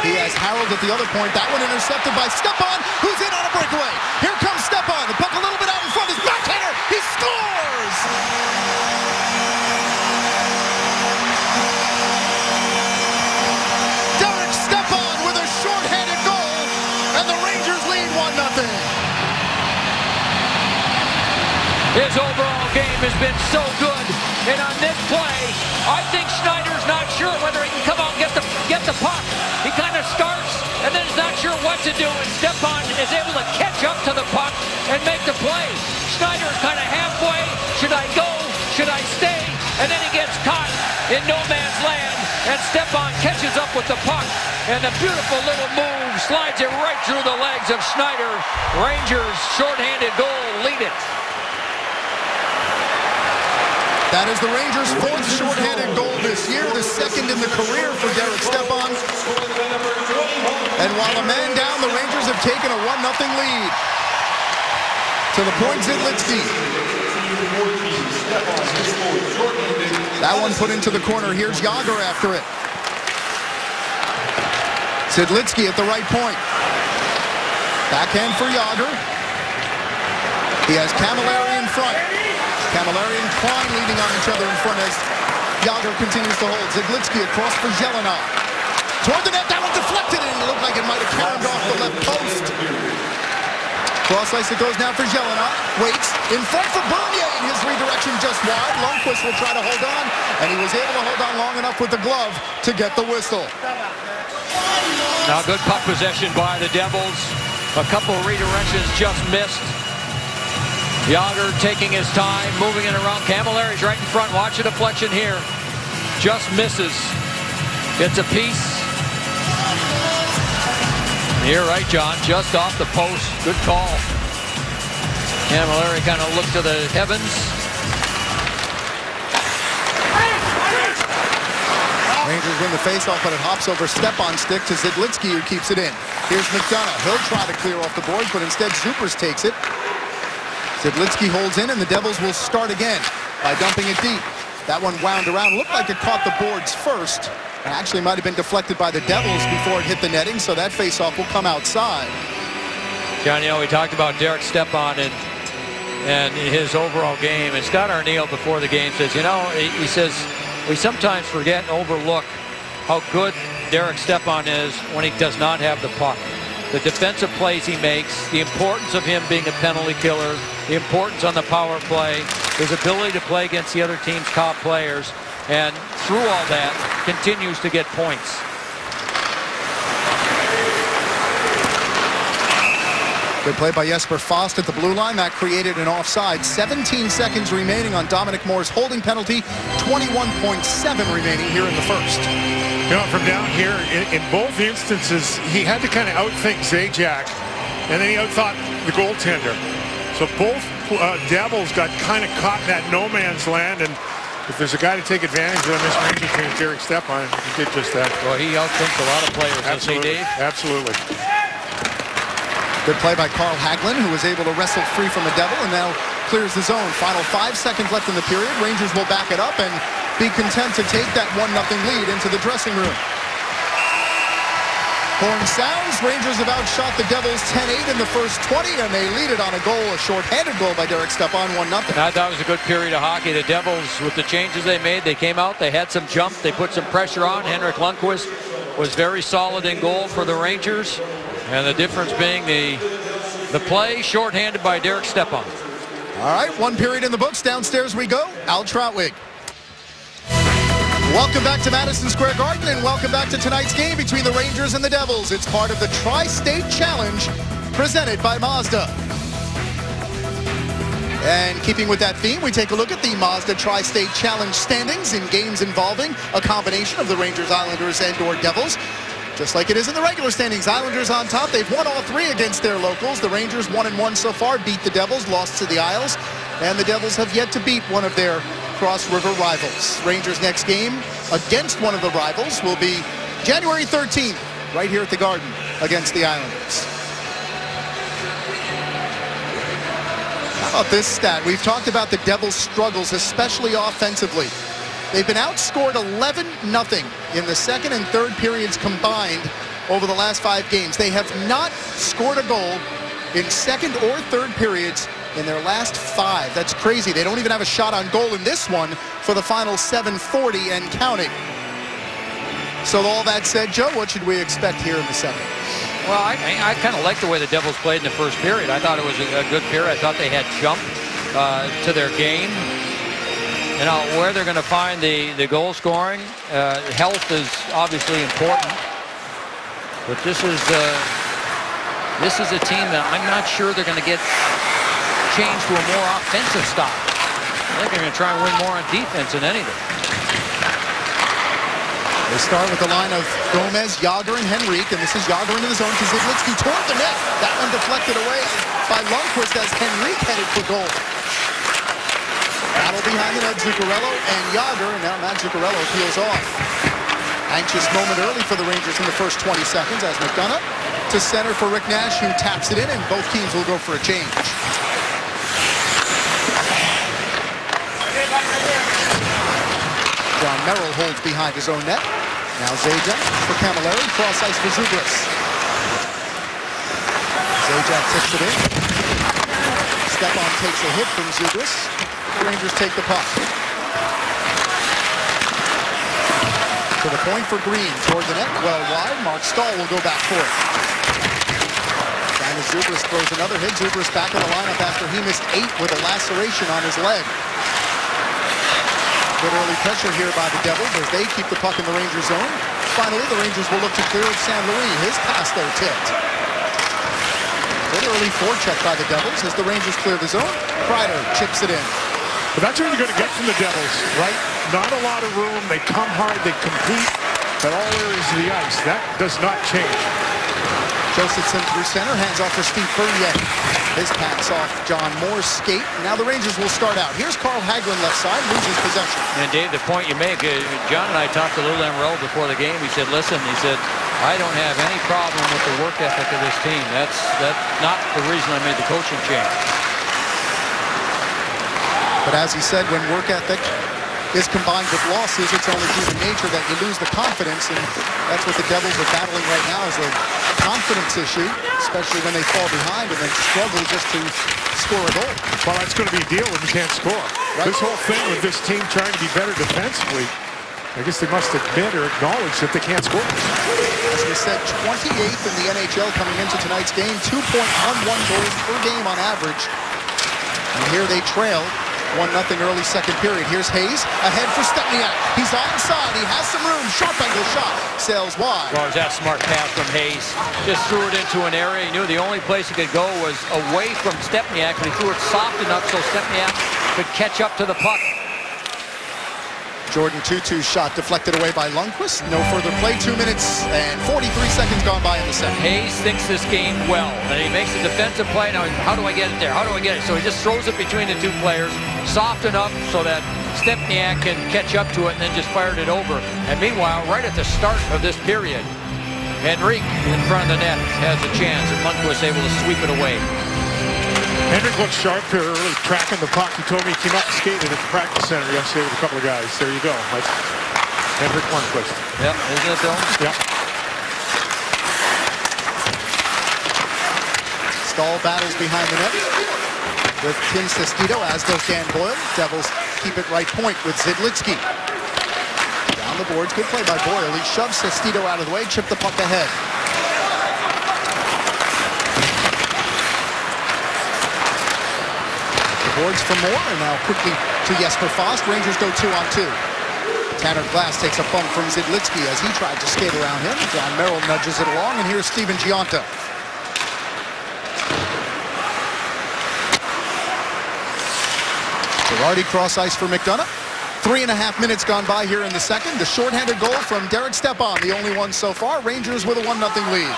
He has Harold at the other point. That one intercepted by Stepan, who's in on a breakaway. Here comes Stepan. The puck a little bit out in front. His backhander. He scores! Derek Stepan with a shorthanded goal, and the Rangers lead 1-0. His overall game has been so good, and on this play, I think Schneider's not sure whether he can come out and get the puck. He kind of starts, and then he's not sure what to do, and Stepan is able to catch up to the puck and make the play. Schneider is kind of halfway. Should I go? Should I stay? And then he gets caught in no man's land, and Stepan catches up with the puck, and a beautiful little move slides it right through the legs of Schneider. Rangers shorthanded goal lead it. That is the Rangers' fourth shorthanded goal this year, the second in the career for Derek Stepan. And while a man down, the Rangers have taken a 1-0 lead. To the point, Zidlitzky. That one put into the corner. Here's Jagr after it. Zidlitzky at the right point. Backhand for Jagr. He has Camilleri in front. Camilleri and Klein leading on each other in front as Jagr continues to hold. Zidlitzky across for Jelena. Toward the net, that one deflected, and it looked like it might have caromed off the left post. Cross ice it goes now for Jelena. Waits in front for Bernier, and his redirection just wide. Lundqvist will try to hold on, and he was able to hold on long enough with the glove to get the whistle. Now good puck possession by the Devils. A couple redirections just missed. Jagr taking his time, moving it around. Camilleri's right in front. Watch the deflection here. just misses. Gets a piece. You're right, John. Just off the post. Good call. Camilleri kind of looked to the heavens. Rangers win the faceoff, but it hops over Stepan stick to Zidlitsky, who keeps it in. Here's McDonough. He'll try to clear off the boards, but instead Zupers takes it. Zidlitsky holds in, and the Devils will start again by dumping it deep. That one wound around. Looked like it caught the boards first. It actually might have been deflected by the Devils before it hit the netting, so that faceoff will come outside. John, you know, we talked about Derek Stepan and his overall game. And Scott Arniel before the game says, you know, he says, we sometimes forget and overlook how good Derek Stepan is when he does not have the puck. The defensive plays he makes, the importance of him being a penalty killer, the importance on the power play, his ability to play against the other team's top players, and through all that, continues to get points. Good play by Jesper Fast at the blue line. That created an offside. 17 seconds remaining on Dominic Moore's holding penalty. 21.7 remaining here in the first. You know, from down here, in both instances, he had to kind of outthink Zajac, and then he outthought the goaltender. So both Devils got kind of caught in that no man's land, and if there's a guy to take advantage of this Rangers team, Derek Stepan, he did just that. Well, he outthinks a lot of players, doesn't he, Dave? Absolutely. Good play by Carl Hagelin, who was able to wrestle free from the Devil and now clears the zone. Final 5 seconds left in the period. Rangers will back it up and be content to take that 1-0 lead into the dressing room. Horn sounds. Rangers have outshot the Devils 10-8 in the first 20, and they lead it on a goal, a short-handed goal by Derek Stepan, 1-0. I thought it was a good period of hockey. The Devils, with the changes they made, they came out, they had some jump, they put some pressure on. Henrik Lundqvist was very solid in goal for the Rangers, and the difference being the play short-handed by Derek Stepan. All right, 1 period in the books. Downstairs we go. Al Trautwig. Welcome back to Madison Square Garden, and welcome back to tonight's game between the Rangers and the Devils. It's part of the Tri-State Challenge presented by Mazda. And keeping with that theme, we take a look at the Mazda Tri-State Challenge standings in games involving a combination of the Rangers, Islanders, and/or Devils. Just like it is in the regular standings, Islanders on top. They've won all 3 against their locals. The Rangers 1-1 so far, beat the Devils, lost to the Isles. And the Devils have yet to beat one of their cross-river rivals. Rangers' next game against one of the rivals will be January 13th, right here at the Garden against the Islanders. How about this stat? We've talked about the Devils' struggles, especially offensively. They've been outscored 11-0 in the second and third periods combined over the last 5 games. They have not scored a goal in second or third periods in their last 5. That's crazy. They don't even have a shot on goal in this one for the final 7:40 and counting. So all that said, Joe, what should we expect here in the second? Well, I kind of like the way the Devils played in the first period. I thought it was a good period. I thought they had jump to their game. You know, where they're going to find the goal scoring, health is obviously important. But this is a team that I'm not sure they're going to get changed to a more offensive style. I think they're going to try and win more on defense than anything. They start with the line of Gomez, Jágr, and Henrique, and this is Jágr into the zone to Zidlitsky toward the net. That one deflected away by Lundqvist as Henrique headed for goal. Battle behind the net, Zuccarello and Jágr, and now Matt Zuccarello peels off. Anxious moment early for the Rangers in the first 20 seconds as McDonough to center for Rick Nash, who taps it in, and both teams will go for a change. John Merrill holds behind his own net. Now Zajac for Camilleri, cross ice for Zubris. Zajac tips it in. Stepan takes a hit from Zubris. The Rangers take the puck. To the point for Green, toward the net, well wide. Mark Stahl will go back for it. Simon Zubris throws another hit. Zubris back in the lineup after he missed 8 with a laceration on his leg. Good early pressure here by the Devils as they keep the puck in the Rangers zone. Finally, the Rangers will look to clear of St. Louis. His pass there tipped. Good early forecheck by the Devils as the Rangers clear the zone. Kreider chips it in. But that's what you're going to get from the Devils. Right. not a lot of room. They come hard, they compete at all areas of the ice. That does not change. Josephson through center, hands off for Steve Bernier. His pass off John Moore's skate. Now the Rangers will start out. Here's Carl Hagelin left side, loses possession. And Dave, the point you make, John and I talked to Lou Lamoriello before the game. He said, listen, he said, I don't have any problem with the work ethic of this team. That's not the reason I made the coaching change. But as he said, when work ethic is combined with losses, it's only human nature that you lose the confidence, and that's what the Devils are battling right now, is a confidence issue, especially when they fall behind and then struggle just to score a goal. Well, that's going to be a deal when you can't score. Right. This whole thing with this team trying to be better defensively, I guess they must admit or acknowledge that they can't score. As we said, 28th in the NHL coming into tonight's game, 2.11 goals per game on average. And here they trail 1-0 early second period. Here's Hayes ahead for Stepniak. He's onside. He has some room. Sharp angle shot. Sails wide. Well, that smart pass from Hayes. Just threw it into an area. He knew the only place he could go was away from Stepniak, but he threw it soft enough so Stepniak could catch up to the puck. Jordan Tootoo's shot deflected away by Lundqvist. No further play. 2 minutes and 43 seconds gone by in the second. Hayes thinks this game well, and he makes a defensive play. Now, how do I get it there? How do I get it? So he just throws it between the two players, soft enough so that Stepniak can catch up to it, and then just fired it over. And meanwhile, right at the start of this period, Henrique in front of the net has a chance, and Lundqvist able to sweep it away. Henrik looked sharp here early, tracking the puck. He told me he came up and skated at the practice center yesterday with a couple of guys. There you go. That's Henrik Lundqvist. Yep, isn't it though? Yep. Stahl battles behind the net with Tim Sestito, as does Dan Boyle. Devils keep it right point with Zidlitsky. Down the boards, good play by Boyle. He shoves Sestito out of the way, chipped the puck ahead. Boards for Moore, and now quickly to Jesper Fast. Rangers go 2-on-2. Tanner Glass takes a bump from Zidlitsky as he tried to skate around him. John Merrill nudges it along, and here's Steven Gionta. Girardi cross ice for McDonough. 3.5 minutes gone by here in the second. The shorthanded goal from Derek Stepan, the only one so far. Rangers with a 1-0 lead.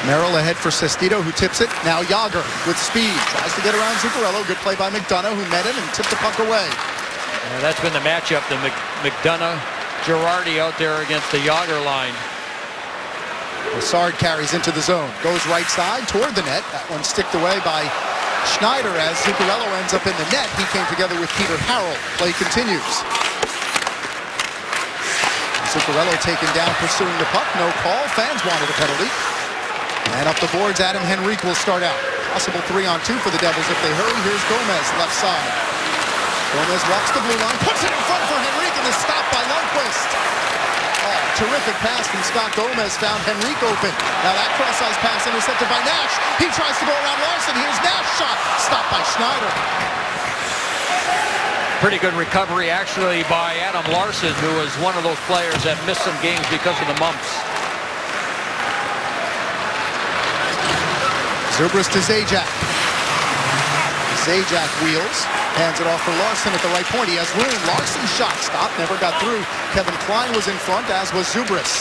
Merrill ahead for Sestito, who tips it. Now Yager with speed. Tries to get around Zuccarello. Good play by McDonough, who met him and tipped the puck away. Yeah, that's been the matchup, the McDonough, Girardi out there against the Yager line. Lassard carries into the zone. Goes right side toward the net. That one sticked away by Schneider as Zuccarello ends up in the net. He came together with Peter Harrell. Play continues. Zuccarello taken down pursuing the puck. No call. Fans wanted a penalty. And up the boards, Adam Henrique will start out. Possible 3-on-2 for the Devils if they hurry. Here's Gomez, left side. Gomez walks the blue line, puts it in front for Henrique, and is stopped by Lundqvist. Oh, terrific pass from Scott Gomez, found Henrique open. Now that cross-ice pass intercepted by Nash. He tries to go around Larson. Here's Nash shot, stopped by Schneider. Pretty good recovery, actually, by Adam Larson, who was one of those players that missed some games because of the mumps. Zubras to Zajac. Zajac wheels, hands it off for Larson at the right point. He has room. Larson's shot stopped, never got through. Kevin Klein was in front, as was Zubras.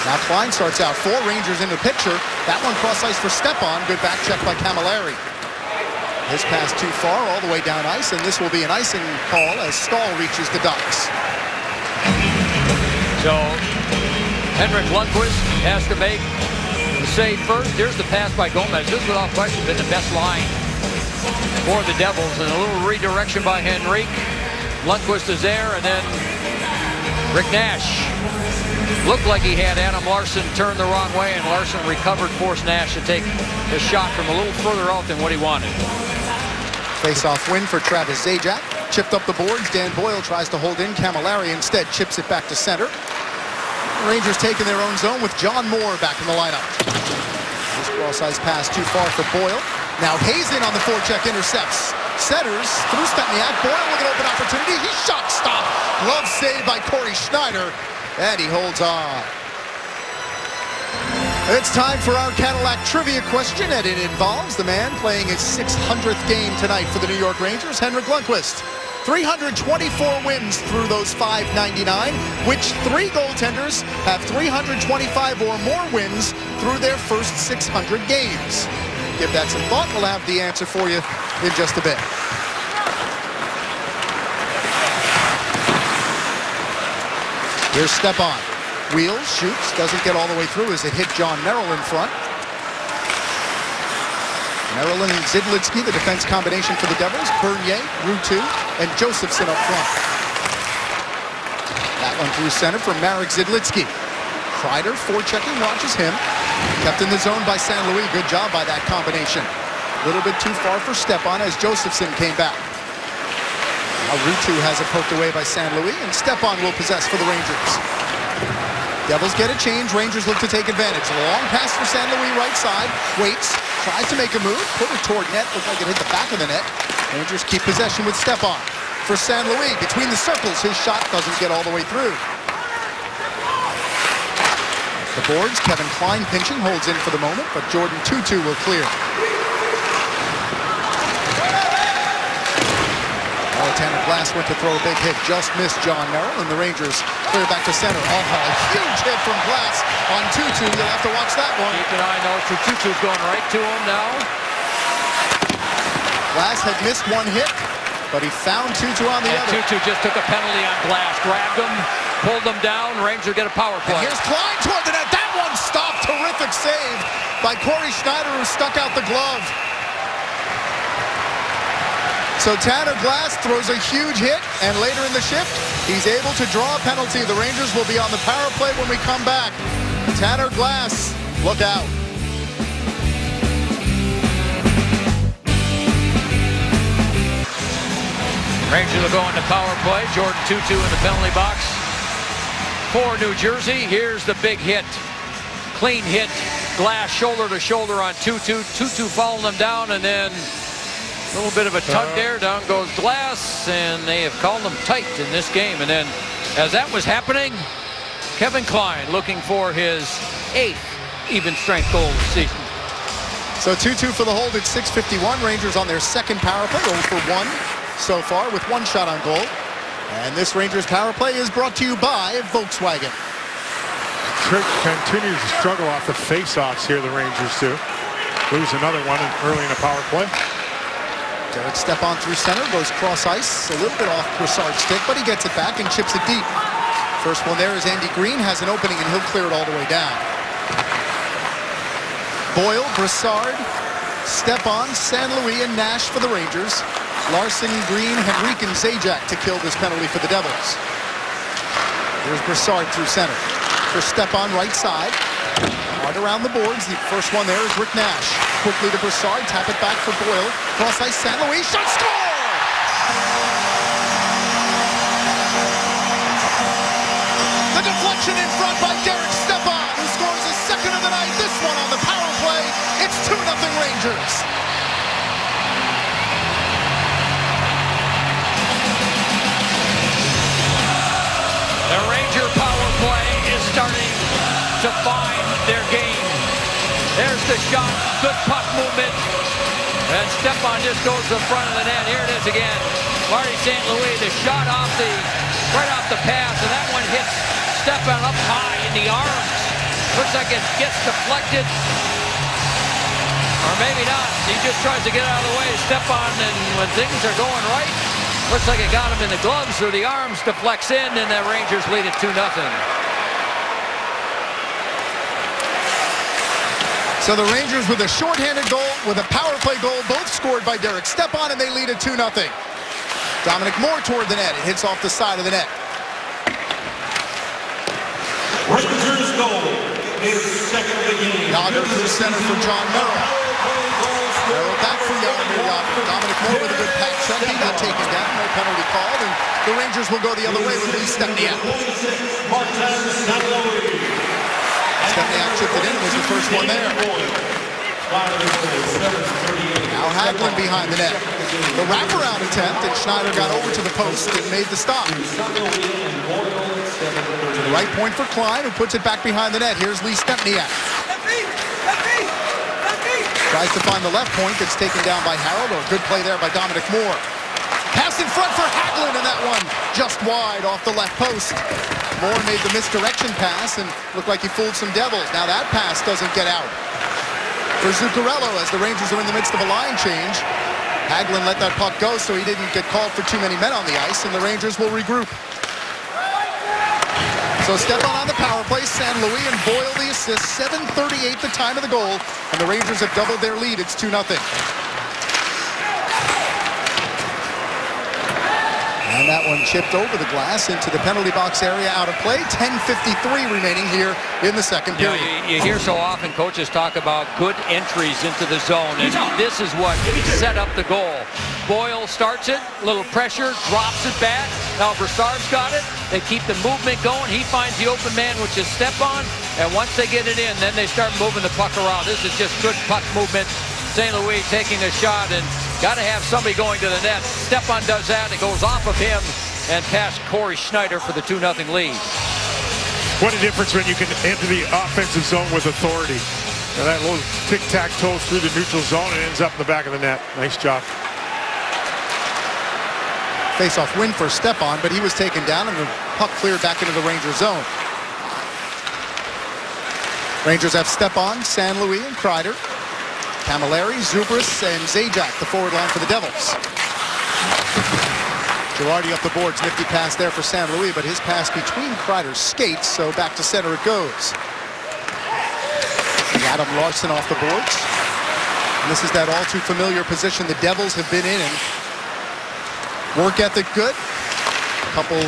Now Klein starts out. 4 Rangers in the picture. That one cross ice for Stepan. Good back check by Camilleri. His pass too far, all the way down ice, and this will be an icing call as Stahl reaches the docks. So Henrik Lundqvist has to make the save first. Here's the pass by Gomez. This without question been the best line for the Devils, and a little redirection by Henrique. Lundqvist is there, and then Rick Nash looked like he had Adam Larson turned the wrong way, and Larson recovered, forced Nash to take the shot from a little further out than what he wanted. Face-off win for Travis Zajac. Chipped up the boards. Dan Boyle tries to hold in. Camilleri instead chips it back to center. Rangers taking their own zone with John Moore back in the lineup. This cross-ice pass too far for Boyle. Now Hazen on the forecheck intercepts. Setters through Stepniak. Boyle with an open opportunity. He shot stop. Glove save by Corey Schneider. And he holds on. It's time for our Cadillac trivia question, and it involves the man playing his 600th game tonight for the New York Rangers, Henrik Lundqvist. 324 wins through those 599. Which three goaltenders have 325 or more wins through their first 600 games? Give that some thought. We'll have the answer for you in just a bit. Here's Stepan. Wheels, shoots, doesn't get all the way through as it hit John Merrill in front. Merrill and Zidlitsky, the defense combination for the Devils. Bernier, Ruutu, and Josephson up front. That one through center for Marek Zidlitsky. Kreider, forechecking, watches him. Kept in the zone by St. Louis. Good job by that combination. A little bit too far for Stepan as Josephson came back. Now Ruutu has it poked away by St. Louis, and Stepan will possess for the Rangers. Devils get a change. Rangers look to take advantage. A long pass for St. Louis right side. Waits. Tries to make a move. Put it toward net. Looks like it hit the back of the net. Rangers keep possession with Stepan. For St. Louis, between the circles, his shot doesn't get all the way through. The boards, Kevin Klein pinching, holds in for the moment, but Jordan Tootoo will clear. Tanner Glass went to throw a big hit, just missed John Merrill, and the Rangers clear back to center. Oh, a huge hit from Glass on Tootoo. You'll have to watch that one. Keep an eye on Tootoo's going right to him now. Glass had missed one hit, but he found Tootoo on the other. Tootoo just took a penalty on Glass, grabbed him, pulled him down. Rangers get a power play. And here's Klein toward the net. That one stopped. Terrific save by Corey Schneider, who stuck out the glove. So Tanner Glass throws a huge hit, and later in the shift, he's able to draw a penalty. The Rangers will be on the power play when we come back. Tanner Glass, look out. Rangers will go into power play. Jordan Tootoo in the penalty box for New Jersey. Here's the big hit. Clean hit. Glass shoulder to shoulder on Tootoo. Tootoo following them down, and then a little bit of a tug there. Down goes Glass, and they have called them tight in this game. And then, as that was happening, Kevin Klein looking for his 8th even strength goal of the season. So 2-2 for the hold at 6:51. Rangers on their second power play, 0 for 1 so far with 1 shot on goal. And this Rangers power play is brought to you by Volkswagen. Continues to struggle off the face-offs here, the Rangers do. Lose another one early in the power play. Derek Stepan through center, goes cross ice, a little bit off Brassard's stick, but he gets it back and chips it deep. First one there is Andy Green, has an opening, and he'll clear it all the way down. Boyle, Brassard, Stepan, St. Louis, and Nash for the Rangers. Larson, Green, Henrique, and Zajac to kill this penalty for the Devils. There's Brassard through center. For Stepan, right side. Right around the boards. The first one there is Rick Nash. Quickly to Brassard, tap it back for Boyle. Cross ice, St. Louis, shot, score! The deflection in front by Derek Stepan, who scores his second of the night. This one on the power play. It's 2-0 Rangers. The Ranger power play is starting to find their game. There's the shot, good puck movement, and Stepan just goes to the front of the net. Here it is again. Marty St. Louis, the shot right off the pass, and that one hits Stepan up high in the arms. Looks like it gets deflected, or maybe not. He just tries to get out of the way. Stepan, and when things are going right, looks like it got him in the gloves, or the arms deflects in, and the Rangers lead it 2-0. So the Rangers with a shorthanded goal, with a power play goal, both scored by Derek Stepan, and they lead it 2-0. Dominic Moore toward the net. It hits off the side of the net. Rangers goal is second of the game. Yager through center for John Merrill. Merrill back for Yager. Dominic Moore with a good pack check. He got taken down. No penalty called, and the Rangers will go the other way with Lee Stempniak. Stempniak chipped it in, was the first one there. Now Hagelin behind the net. The wraparound attempt, and Schneider got over to the post and made the stop. To the right point for Klein, who puts it back behind the net. Here's Lee Stempniak. Tries to find the left point. Gets taken down by Harold. Or a good play there by Dominic Moore. Pass in front for Hagelin, and that one just wide off the left post. Moore made the misdirection pass and looked like he fooled some Devils. Now that pass doesn't get out for Zuccarello as the Rangers are in the midst of a line change. Hagelin let that puck go so he didn't get called for too many men on the ice, and the Rangers will regroup. So Stepan on the power play, San Luis and Boyle the assist, 7:38 the time of the goal, and the Rangers have doubled their lead. It's 2-0. And that one chipped over the glass into the penalty box area, out of play. 10:53 remaining here in the second period. You hear so often coaches talk about good entries into the zone, and this is what set up the goal. Boyle starts it, little pressure, drops it back. Now Brassard's got it. They keep the movement going. He finds the open man, which is Stepan, and once they get it in, then they start moving the puck around. This is just good puck movement. St. Louis taking a shot, and got to have somebody going to the net. Stepan does that. It goes off of him and past Corey Schneider for the 2-0 lead. What a difference when you can enter the offensive zone with authority. Now that little tic-tac-toe through the neutral zone and ends up in the back of the net. Nice job. Face-off win for Stepan, but he was taken down and the puck cleared back into the Rangers zone. Rangers have Stepan, San Luis, and Kreider. Camilleri, Zubris, and Zajac, the forward line for the Devils. Girardi up the boards, nifty pass there for San Luis, but his pass between Kreider's skates, so back to center it goes. And Adam Larson off the boards. And this is that all too familiar position the Devils have been in. And work ethic good. A couple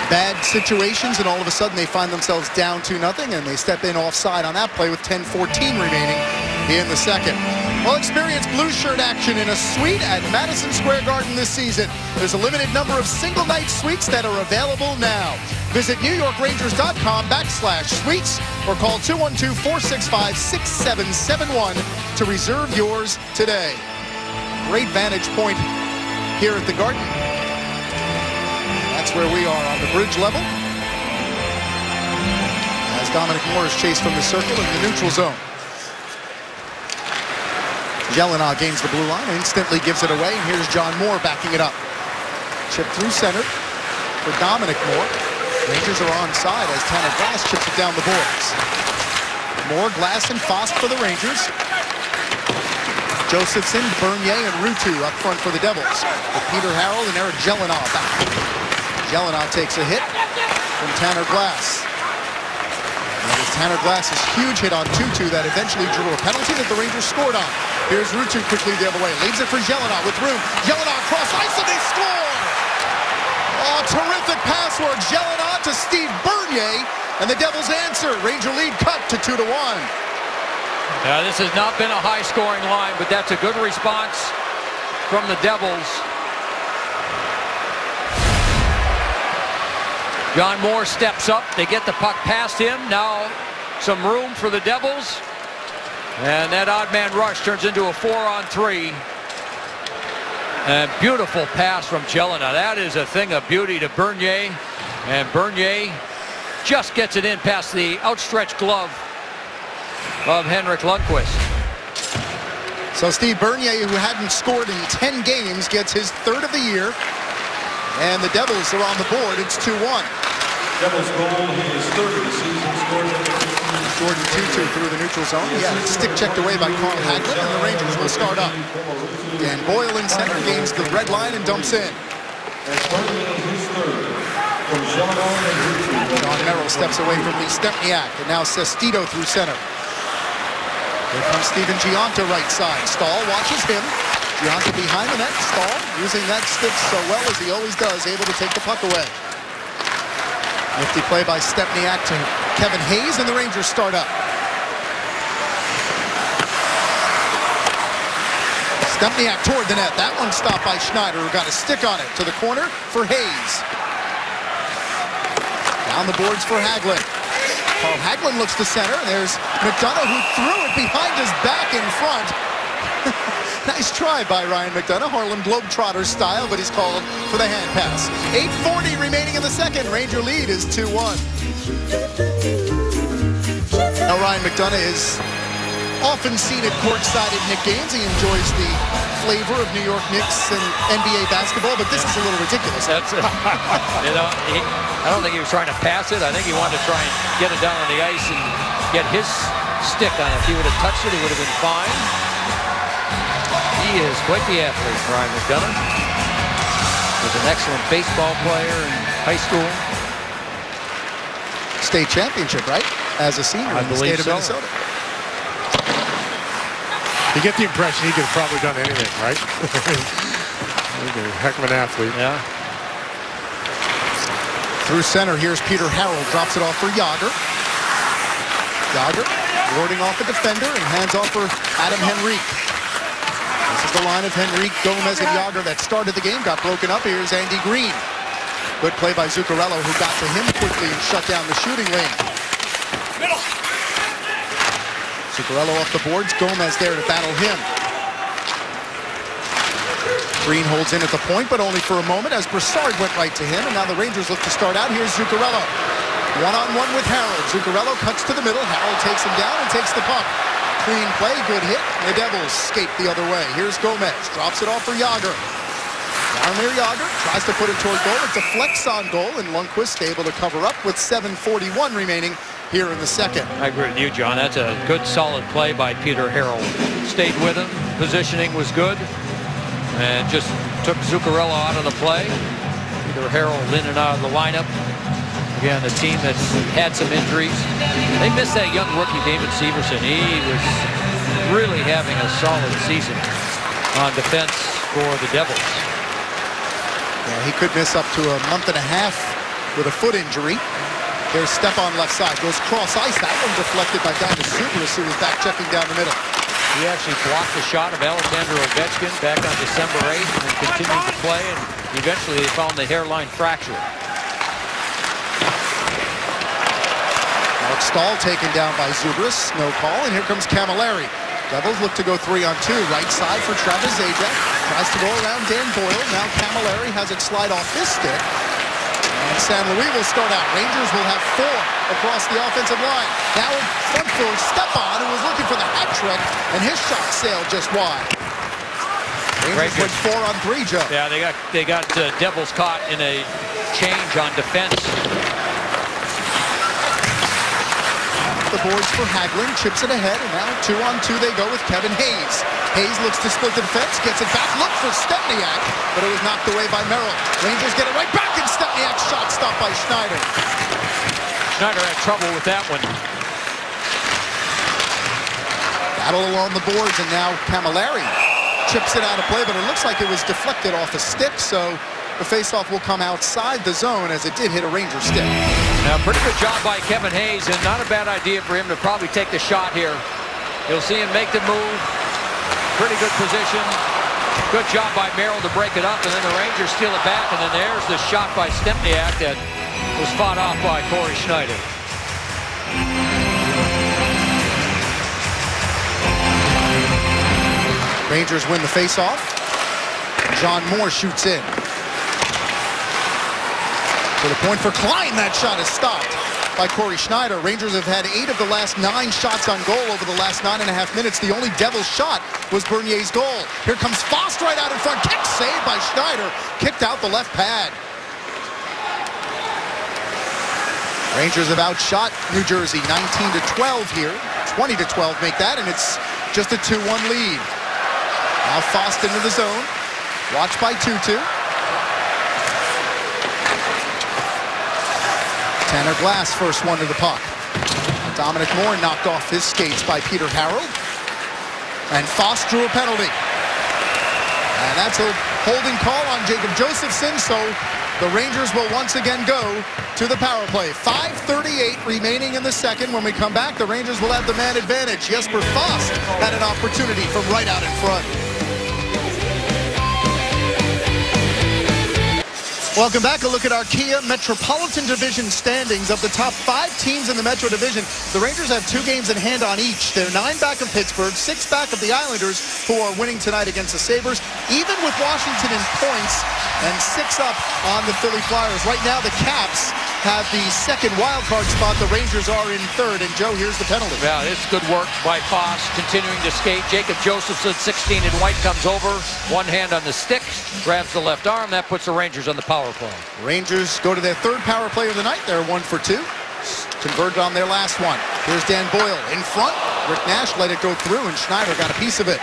bad situations, and all of a sudden they find themselves down 2-0, and they step in offside on that play with 10:14 remaining in the second. Well, experience blue shirt action in a suite at Madison Square Garden this season. There's a limited number of single night suites that are available now. Visit NewYorkRangers.com/suites or call 212-465-6771 to reserve yours today. Great vantage point here at the Garden. That's where we are on the bridge level, as Dominic Moore is chased from the circle in the neutral zone. Jelena gains the blue line and instantly gives it away, and here's John Moore backing it up. Chip through center for Dominic Moore. Rangers are onside as Tanner Glass chips it down the boards. Moore, Glass, and Fosk for the Rangers. Josephson, Bernier, and Ruutu up front for the Devils, with Peter Harold and Eric Jelena back. Jelena takes a hit from Tanner Glass. And it was Tanner Glass's huge hit on Tutu that eventually drew a penalty that the Rangers scored on. Here's Ruutu quickly the other way. Leaves it for Jelena with room. Jelena across ice, and they score! Oh, terrific pass work. Jelena to Steve Bernier, and the Devils answer. Ranger lead cut to 2-1. Now, this has not been a high-scoring line, but that's a good response from the Devils. John Moore steps up. They get the puck past him. Now some room for the Devils. And that odd man rush turns into a 4-on-3. And beautiful pass from Jelena. That is a thing of beauty to Bernier. And Bernier just gets it in past the outstretched glove of Henrik Lundqvist. So Steve Bernier, who hadn't scored in 10 games, gets his third of the year. And the Devils are on the board. It's 2-1. Devils goal, his third of the season, scored Jordan Tutu through the neutral zone. He had it stick checked away by Carl Hagelin, and the Rangers will start up. And Boyle in center gains the red line and dumps in. and Bernier his third from Jelena and Ruutu. John Merrill steps away from Lee Stempniak, and now Sestito through center. Here comes Steven Giunta right side. Stahl watches him. Giunta behind the net. Stahl using that stick so well as he always does, able to take the puck away. Nifty play by Stempniak to Kevin Hayes, and the Rangers start up. Stempniak toward the net. That one stopped by Schneider, who got a stick on it to the corner for Hayes. Down the boards for Hagelin. Carl Hagelin looks to center. There's McDonough, who threw it behind his back in front. Nice try by Ryan McDonough, Harlem Globetrotters style, but he's called for the hand pass. 8:40 remaining in the second. Ranger lead is 2-1. Now Ryan McDonough is often seen it courtside at Knicks games. He enjoys the flavor of New York Knicks and NBA basketball, but this is a little ridiculous. That's it. I don't think he was trying to pass it. I think he wanted to try and get it down on the ice and get his stick on it. If he would have touched it, he would have been fine. He is quite the athlete, Brian McDonough. Was an excellent baseball player in high school. State championship, right? As a senior in the state of Minnesota. You get the impression he could have probably done anything, right? He's a heck of an athlete. Yeah. Through center, here's Peter Harold. Drops it off for Yager. Yager warding off a defender and hands off for Adam Henrique. This is the line of Henrique, Gomez, and Yager that started the game. Got broken up. Here's Andy Green. Good play by Zuccarello, who got to him quickly and shut down the shooting lane. Zuccarello off the boards. Gomez there to battle him. Green holds in at the point, but only for a moment as Broussard went right to him. And now the Rangers look to start out. Here's Zuccarello. One-on-one with Harold. Zuccarello cuts to the middle. Harold takes him down and takes the puck. Clean play, good hit. The Devils skate the other way. Here's Gomez. Drops it off for Yager. Jaromir Yager tries to put it toward goal. It's a flex on goal, and Lundqvist able to cover up with 7:41 remaining here in the second. I agree with you, John. That's a good, solid play by Peter Harold. Stayed with him. Positioning was good. And just took Zuccarello out of the play. Peter Harold in and out of the lineup. Again, the team that's had some injuries. They missed that young rookie, David Severson. He was really having a solid season on defense for the Devils. Yeah, he could miss up to a month and a half with a foot injury. There's Stepan left side. Goes cross ice. That one deflected by David Zuccarello, who was back checking down the middle. He actually blocked the shot of Alexander Ovechkin back on December 8th and continued to play, and eventually they found the hairline fracture. Mark Stahl taken down by Zubris. No call, and here comes Camilleri. Devils look to go 3-on-2. Right side for Travis Zajac. Tries to go around Dan Boyle. Now Camilleri has it slide off his stick. And San Luis will start out. Rangers will have 4 across the offensive line. Now in front for Stepan, who was looking for the hat trick, and his shot sailed just wide. Rangers went 4-on-3, Joe. Yeah, they got Devils caught in a change on defense. The boards for Hagelin, chips it ahead, and now 2-on-2 they go with Kevin Hayes. Hayes looks to split the defense, gets it back, look for Stepniak, but it was knocked away by Merrill. Rangers get it right back, and Stepniak's shot stopped by Schneider. Schneider had trouble with that one. Battle along the boards, and now Camilleri chips it out of play, but it looks like it was deflected off a stick, so the faceoff will come outside the zone as it did hit a Ranger stick. Now, pretty good job by Kevin Hayes, and not a bad idea for him to probably take the shot here. You'll see him make the move. Pretty good position. Good job by Merrill to break it up, and then the Rangers steal it back, and then there's the shot by Stepniak that was fought off by Corey Schneider. Rangers win the faceoff. John Moore shoots in. To the point for Klein. That shot is stopped by Corey Schneider. Rangers have had 8 of the last 9 shots on goal over the last 9.5 minutes. The only Devils shot was Bernier's goal. Here comes Fost right out in front. Kick saved by Schneider. Kicked out the left pad. Rangers have outshot New Jersey 19-12 here. 20-12 make that, and it's just a 2-1 lead. Now Fost into the zone. Watched by Tutu. Tanner Glass, first one to the puck. Dominic Moore knocked off his skates by Peter Harold. And Fost drew a penalty. And that's a holding call on Jacob Josephson, so the Rangers will once again go to the power play. 5:38 remaining in the second. When we come back, the Rangers will have the man advantage. Jesper Fost had an opportunity from right out in front. Welcome back. A look at our Kia Metropolitan Division standings. Of the top 5 teams in the Metro Division, the Rangers have 2 games in hand on each. They're 9 back of Pittsburgh, 6 back of the Islanders, who are winning tonight against the Sabres, even with Washington in points, and 6 up on the Philly Flyers. Right now, the Caps have the second wild card spot. The Rangers are in third, and Joe, here's the penalty. Yeah, it's good work by Foss, continuing to skate. Jacob Josephson, 16 in white, comes over. One hand on the stick, grabs the left arm. That puts the Rangers on the power play. Rangers go to their third power play of the night. They're 1 for 2. Converted on their last one. Here's Dan Boyle in front. Rick Nash let it go through, and Schneider got a piece of it.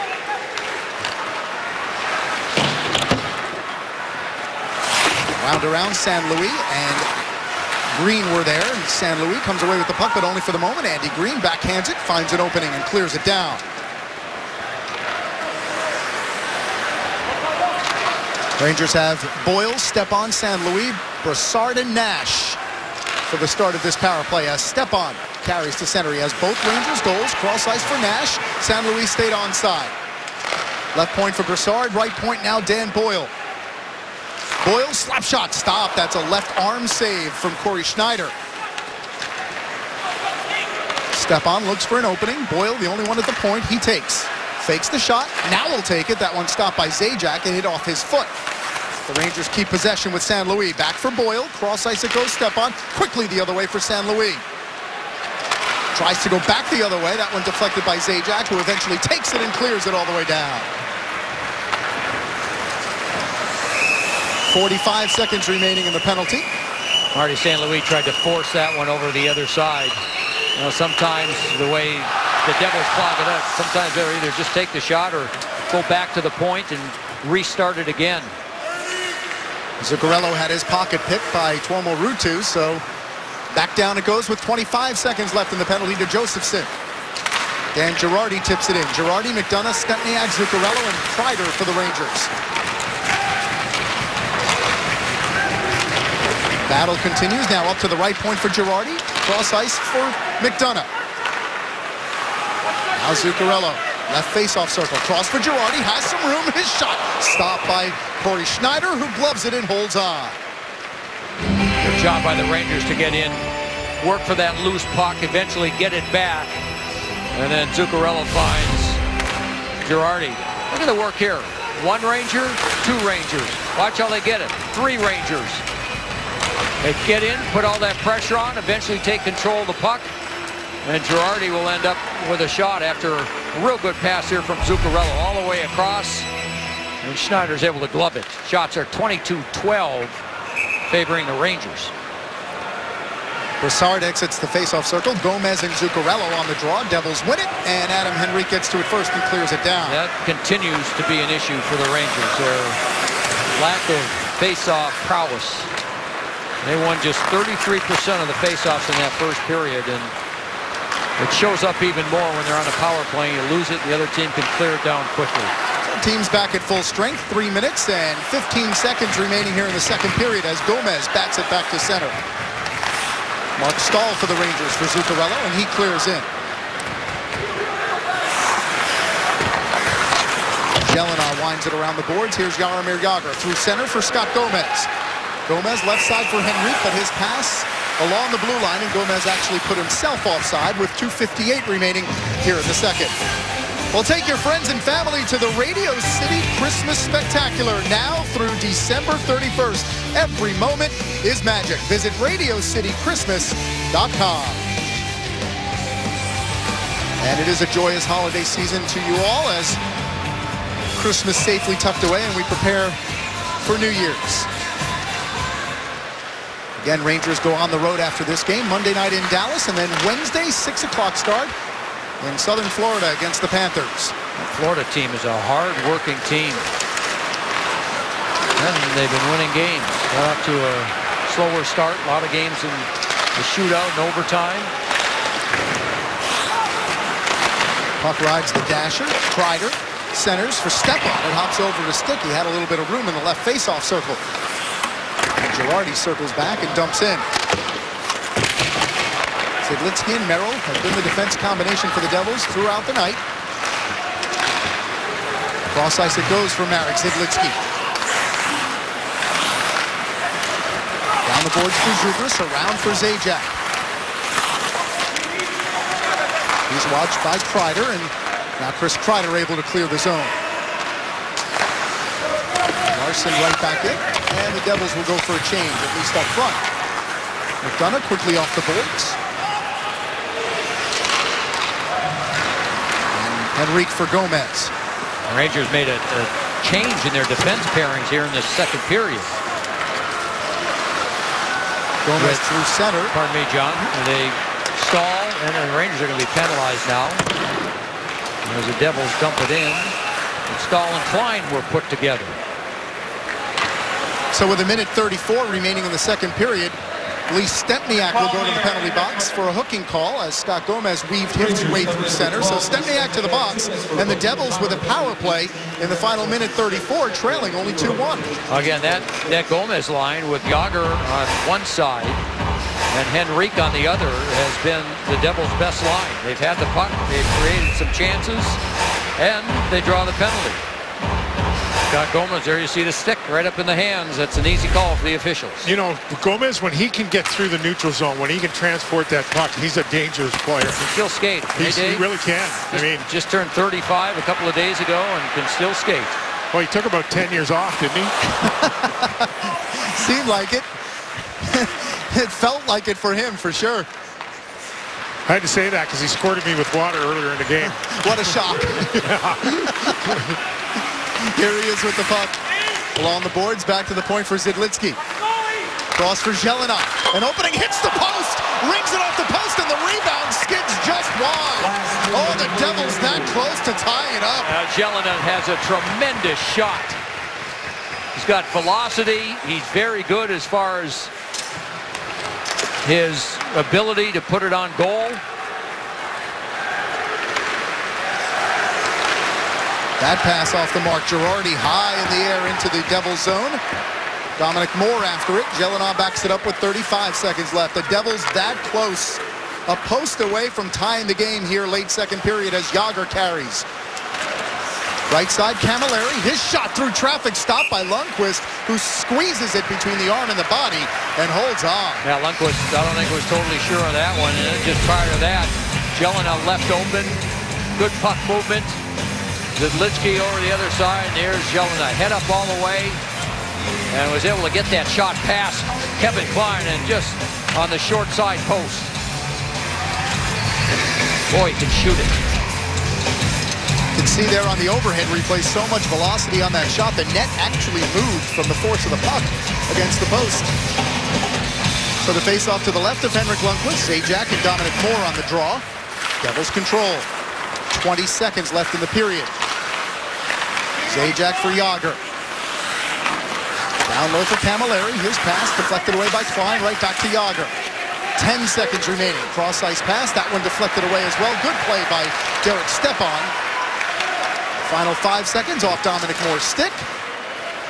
Wound around San Luis, and Green were there, and San Luis comes away with the puck, but only for the moment. Andy Green backhands it, finds an opening, and clears it down. Rangers have Boyle, Stepan, San Luis, Brassard, and Nash for the start of this power play, as Stepan carries to center. He has both Rangers goals. Cross ice for Nash. San Luis stayed onside. Left point for Brassard. Right point now Dan Boyle. Boyle, slap shot, stop. That's a left arm save from Corey Schneider. Stepan looks for an opening. Boyle, the only one at the point, he takes. Fakes the shot. Now will take it. That one stopped by Zajac and hit off his foot. The Rangers keep possession with San Luis. Back for Boyle. Cross ice it goes. Stepan quickly the other way for San Luis. Tries to go back the other way. That one deflected by Zajac, who eventually takes it and clears it all the way down. 45 seconds remaining in the penalty. Marty San Luis tried to force that one over the other side. You know, sometimes the way the Devils clog it up, sometimes they'll either just take the shot or go back to the point and restart it again. Zuccarello had his pocket picked by Tuomo Ruutu, so back down it goes with 25 seconds left in the penalty to Josephson. Dan Girardi tips it in. Girardi, McDonough, Stempniak, Zuccarello, and Kreider for the Rangers. Battle continues now up to the right point for Girardi. Cross ice for McDonough. Now Zuccarello. Left face-off circle. Cross for Girardi. Has some room. His shot stopped by Corey Schneider, who gloves it and holds on. Good job by the Rangers to get in. Work for that loose puck. Eventually get it back. And then Zuccarello finds Girardi. Look at the work here. One Ranger, two Rangers. Watch how they get it. Three Rangers. They get in, put all that pressure on, eventually take control of the puck. And Girardi will end up with a shot after a real good pass here from Zuccarello all the way across. And Schneider's able to glove it. Shots are 22-12, favoring the Rangers. Brassard exits the face-off circle. Gomez and Zuccarello on the draw. Devils win it, and Adam Henrique gets to it first and clears it down. That continues to be an issue for the Rangers. Their lack of face-off prowess. They won just 33% of the face-offs in that first period, and it shows up even more when they're on a power play. You lose it, the other team can clear it down quickly. Team's back at full strength. 3 minutes and 15 seconds remaining here in the second period as Gomez bats it back to center. Mark Stahl for the Rangers for Zuccarello, and he clears in. Jelinar winds it around the boards. Here's Jaromir Jagr through center for Scott Gomez. Gomez left side for Henrique, but his pass along the blue line, and Gomez actually put himself offside with 2:58 remaining here in the second. Well, take your friends and family to the Radio City Christmas Spectacular now through December 31st. Every moment is magic. Visit RadioCityChristmas.com. And it is a joyous holiday season to you all as Christmas safely tucked away and we prepare for New Year's. Again, Rangers go on the road after this game. Monday night in Dallas, and then Wednesday, 6 o'clock start in Southern Florida against the Panthers. The Florida team is a hard-working team. And they've been winning games. Got off to a slower start. A lot of games in the shootout and overtime. Puck rides the dasher. Kreider centers for Stepan. It hops over to stick. He had a little bit of room in the left face-off circle. Girardi circles back and dumps in. Zidlitsky and Merrill have been the defense combination for the Devils throughout the night. Cross ice it goes for Marek Zidlitsky. Down the boards for Zubris, around for Zajac. He's watched by Kreider, and now Chris Kreider able to clear the zone. Larson right back in, and the Devils will go for a change, at least up front. McDonough quickly off the boards. And Henrique for Gomez. The Rangers made a change in their defense pairings here in the second period. Gomez through center. Pardon me, John. And they stall, and the Rangers are going to be penalized now. As the Devils dump it in, and Stahl and Klein were put together. So with 1:34 remaining in the second period, Lee Stempniak will go to the penalty box for a hooking call as Scott Gomez weaved his way through center. So Stempniak to the box, and the Devils with a power play in the final 1:34, trailing only 2-1. Again, that Gomez line with Jágr on one side and Henrique on the other has been the Devils' best line. They've had the puck, they've created some chances, and they draw the penalty. Scott Gomez, there you see the stick right up in the hands. That's an easy call for the officials. You know, Gomez, when he can get through the neutral zone, when he can transport that puck, he's a dangerous player. He can still skate. He really can. Just turned 35 a couple of days ago and can still skate. Well, he took about 10 years off, didn't he? Seemed like it. It felt like it for him, for sure. I had to say that because he squirted me with water earlier in the game. What a shock. Here he is with the puck. Along the boards, back to the point for Zidlitsky. Cross for Jelena. An opening, hits the post, rings it off the post, and the rebound skids just wide. Oh, the Devils that close to tying it up. Jelena has a tremendous shot. He's got velocity. He's very good as far as his ability to put it on goal. That pass off the mark. Girardi high in the air into the Devils zone. Dominic Moore after it. Jelena backs it up with 35 seconds left. The Devils that close. A post away from tying the game here late second period as Jágr carries. Right side, Camilleri. His shot through traffic stopped by Lundqvist, who squeezes it between the arm and the body and holds on. Yeah, Lundqvist, I don't think was totally sure of that one. And just prior to that, Jelena left open. Good puck movement. Zidlitsky over the other side, and here's Jelena, head up all the way, and was able to get that shot past Kevin Klein and just on the short side post. Boy, he can shoot it. You can see there on the overhead replay so much velocity on that shot. The net actually moved from the force of the puck against the post. So the face-off to the left of Henrik Lundqvist, Zajac and Dominic Moore on the draw. Devils control. 20 seconds left in the period. Zajac for Jágr. Down low for Camilleri. His pass deflected away by Klein. Right back to Jágr. 10 seconds remaining. Cross-ice pass. That one deflected away as well. Good play by Derek Stepan. Final 5 seconds off Dominic Moore's stick.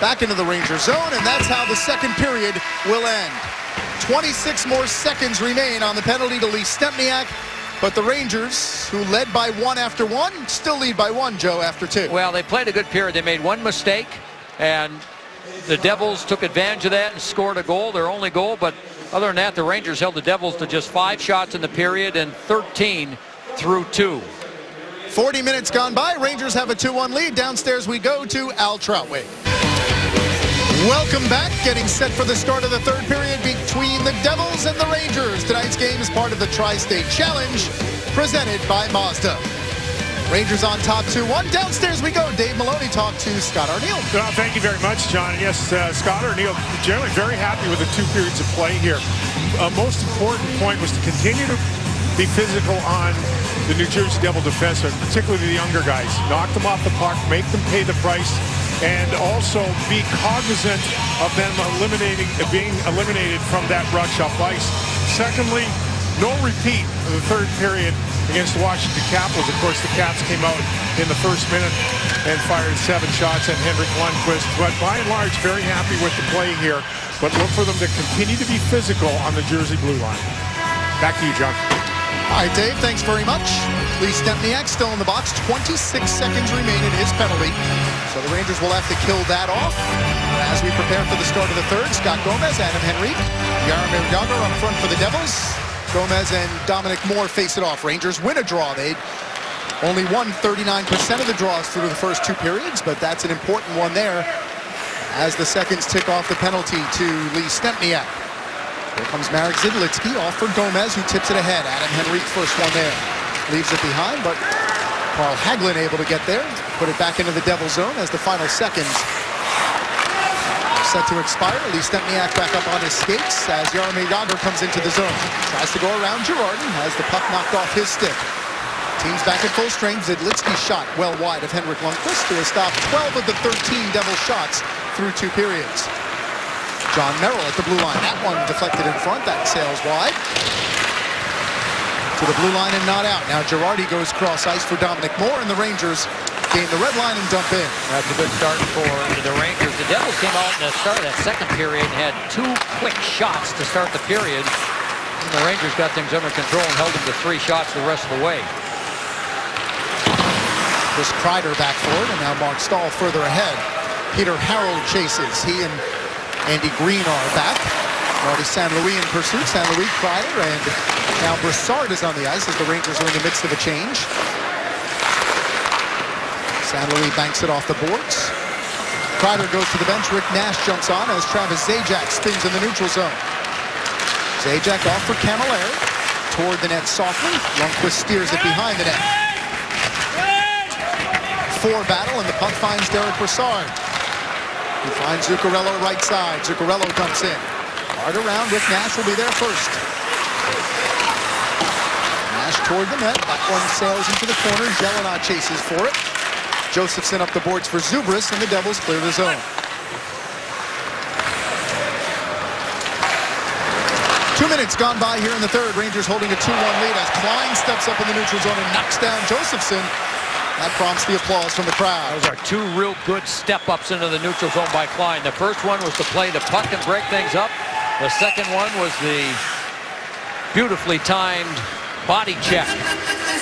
Back into the Ranger zone, and that's how the second period will end. 26 more seconds remain on the penalty to Lee Stempniak. But the Rangers, who led by 1 after 1, still lead by 1, Joe, after 2. Well, they played a good period. They made one mistake, and the Devils took advantage of that and scored a goal, their only goal. But other than that, the Rangers held the Devils to just 5 shots in the period and 13 through 2. 40 minutes gone by. Rangers have a 2-1 lead. Downstairs we go to Al Troutwig. Welcome back. Getting set for the start of the third period between the Devils and the Rangers. Tonight's game is part of the Tri-State Challenge presented by Mazda. Rangers on top 2-1. Downstairs we go. Dave Maloney talked to Scott Arniel. Well, thank you very much, John. And yes, Scott Arniel, generally very happy with the 2 periods of play here. Most important point was to continue to be physical on the New Jersey Devil defensemen, particularly the younger guys. Knock them off the puck, make them pay the price, and also be cognizant of them being eliminated from that rush up ice. Secondly, no repeat of the third period against the Washington Capitals. Of course, the Caps came out in the first minute and fired 7 shots at Henrik Lundqvist. But by and large, very happy with the play here. But look for them to continue to be physical on the Jersey blue line. Back to you, John. All right, Dave, thanks very much. Lee Stempniak still in the box. 26 seconds remain in his penalty. So the Rangers will have to kill that off. As we prepare for the start of the third, Scott Gomez, Adam Henrique, Jaromir Jágr up front for the Devils. Gomez and Dominic Moore face it off. Rangers win a draw. They only won 39% of the draws through the first 2 periods, but that's an important one there as the seconds tick off the penalty to Lee Stempniak. Here comes Marek Zidlitsky off for Gomez, who tips it ahead. Adam Henrique first one there. Leaves it behind, but Carl Hagelin able to get there. Put it back into the Devil zone as the final seconds are set to expire. Lee Stempniak back up on his skates as Jaromir Jagr comes into the zone. Tries to go around Girardin, has the puck knocked off his stick. Team's back at full strength. Zidlitsky's shot well wide of Henrik Lundqvist, who has stopped 12 of the 13 Devil shots through 2 periods. John Merrill at the blue line. That one deflected in front. That sails wide. To the blue line and not out. Now Girardi goes cross ice for Dominic Moore, and the Rangers gain the red line and dump in. That's a good start for the Rangers. The Devils came out in the start of that second period and had 2 quick shots to start the period. And the Rangers got things under control and held them to 3 shots the rest of the way. Chris Kreider back forward, and now Mark Stahl further ahead. Peter Harold chases. He and Andy Green are back. Marty St. Louis in pursuit. St. Louis, Kreider, and now Brassard is on the ice as the Rangers are in the midst of a change. St. Louis banks it off the boards. Kreider goes to the bench. Rick Nash jumps on as Travis Zajac spins in the neutral zone. Zajac off for Camilleri. Toward the net softly. Lundqvist steers it behind the net. 4 battle, and the puck finds Derek Brassard. He finds Zuccarello right side. Zuccarello dumps in. Hard around. Rick Nash will be there first. Nash toward the net. That one sails into the corner. Jelena chases for it. Josephson up the boards for Zubris, and the Devils clear the zone. 2 minutes gone by here in the third. Rangers holding a 2-1 lead as Klein steps up in the neutral zone and knocks down Josephson. That prompts the applause from the crowd. Those are 2 real good step-ups into the neutral zone by Klein. The first one was to play the puck and break things up. The second one was the beautifully timed body check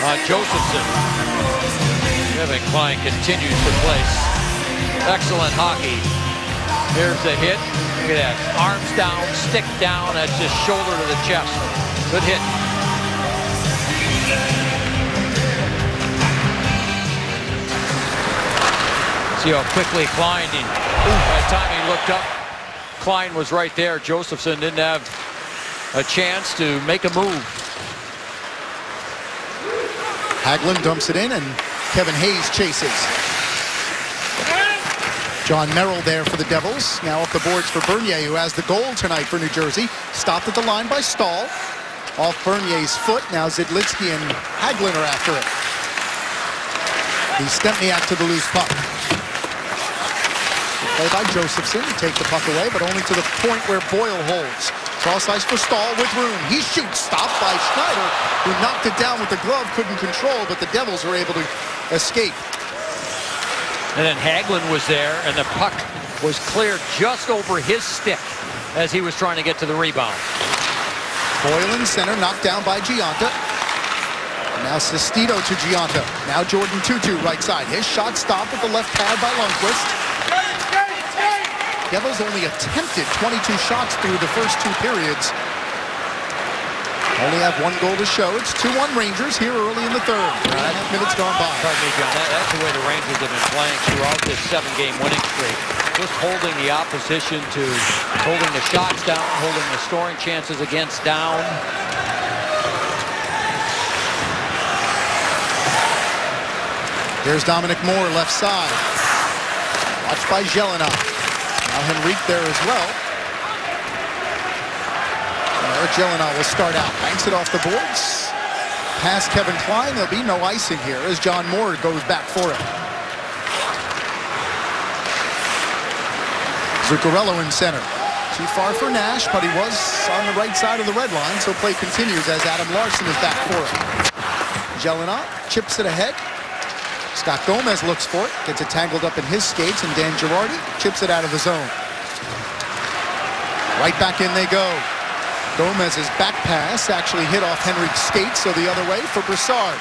on Josephson. Kevin Klein continues to place excellent hockey. Here's the hit. Look at that. Arms down, stick down. That's just shoulder to the chest. Good hit. See how quickly Klein, by the time he looked up, Klein was right there. Josephson didn't have a chance to make a move. Hagelin dumps it in, and Kevin Hayes chases. John Merrill there for the Devils. Now up the boards for Bernier, who has the goal tonight for New Jersey. Stopped at the line by Stahl. Off Bernier's foot. Now Zidlitsky and Hagelin are after it. The Stempniak to the loose puck. Play by Josephson, take the puck away, but only to the point where Boyle holds. Cross ice for Stahl with room. He shoots, stopped by Schneider, who knocked it down with the glove, couldn't control, but the Devils were able to escape. And then Hagelin was there, and the puck was cleared just over his stick as he was trying to get to the rebound. Boyle in center, knocked down by Giunta. Now Sestito to Giunta. Now Jordan Tutu right side. His shot stopped at the left pad by Lundqvist. Devils only attempted 22 shots through the first 2 periods. Only have 1 goal to show. It's 2-1 Rangers here early in the third. 3.5 minutes gone by. Pardon me, John. That's the way the Rangers have been playing throughout this 7-game winning streak. Just holding the opposition to holding the shots down, holding the scoring chances against down. Here's Dominic Moore, left side. Watched by Jelena. Now Henrique there as well. Eric Jelena will start out. Banks it off the boards. Past Kevin Klein. There'll be no icing here as John Moore goes back for it. Zuccarello in center. Too far for Nash, but he was on the right side of the red line, so play continues as Adam Larsson is back for it. Jelena chips it ahead. Scott Gomez looks for it, gets it tangled up in his skates, and Dan Girardi chips it out of the zone. Right back in they go. Gomez's back pass actually hit off Henrique's skates, so the other way for Brassard.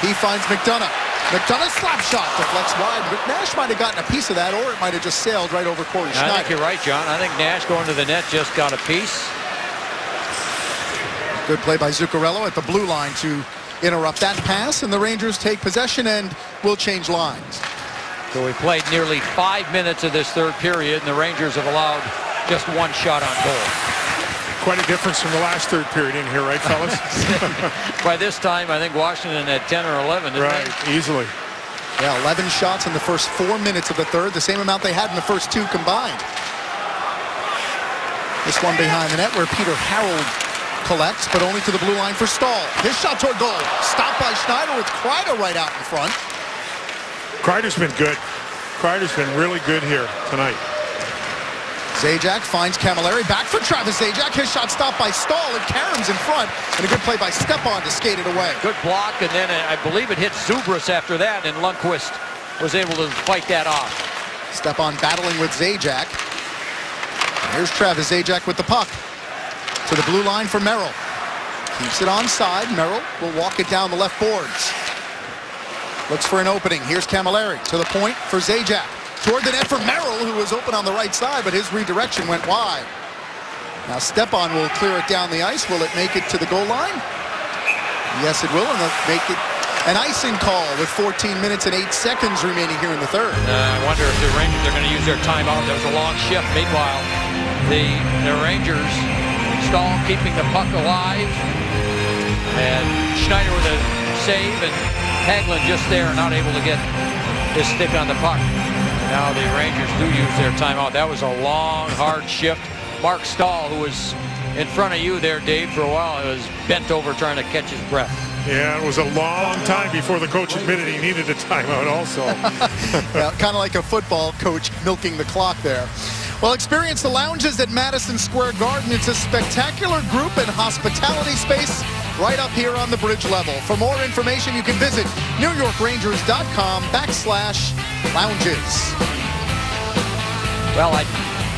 He finds McDonough. McDonough's slap shot deflects wide. Rick Nash might have gotten a piece of that, or it might have just sailed right over Corey Schneider. I think you're right, John. I think Nash going to the net just got a piece. Good play by Zuccarello at the blue line to interrupt that pass, and the Rangers take possession and will change lines. So we played nearly 5 minutes of this third period, and the Rangers have allowed just 1 shot on goal. Quite a difference from the last third period in here, right, fellas? By this time, I think Washington had 10 or 11. Right, easily. Yeah, 11 shots in the first 4 minutes of the third, the same amount they had in the first 2 combined. This one behind the net where Peter Harold collects, but only to the blue line for Stahl. His shot toward goal. Stopped by Schneider with Kreider right out in front. Kreider's been good. Kreider's been really good here tonight. Zajac finds Camilleri. Back for Travis Zajac. His shot stopped by Stahl, and Karam's in front. And a good play by Stepan to skate it away. Good block, and then I believe it hit Zubris after that, and Lundqvist was able to fight that off. Stepan battling with Zajac. Here's Travis Zajac with the puck. To the blue line for Merrill. Keeps it onside. Merrill will walk it down the left boards. Looks for an opening. Here's Camilleri to the point for Zajac. Toward the net for Merrill, who was open on the right side, but his redirection went wide. Now Stepan will clear it down the ice. Will it make it to the goal line? Yes, it will, and they'll make it an icing call with 14 minutes and 8 seconds remaining here in the third. I wonder if the Rangers are going to use their timeout. There was a long shift. Meanwhile, the Rangers, Stahl keeping the puck alive, and Schneider with a save, and Hagelin just there, not able to get his stick on the puck. Now the Rangers do use their timeout. That was a long, hard shift. Mark Stahl, who was in front of you there, Dave, for a while, was bent over trying to catch his breath. Yeah, it was a long time before the coach admitted he needed a timeout also. Yeah, kind of like a football coach milking the clock there. Well, experience the lounges at Madison Square Garden. It's a spectacular group and hospitality space right up here on the bridge level. For more information, you can visit NewYorkrangers.com/lounges. Well, I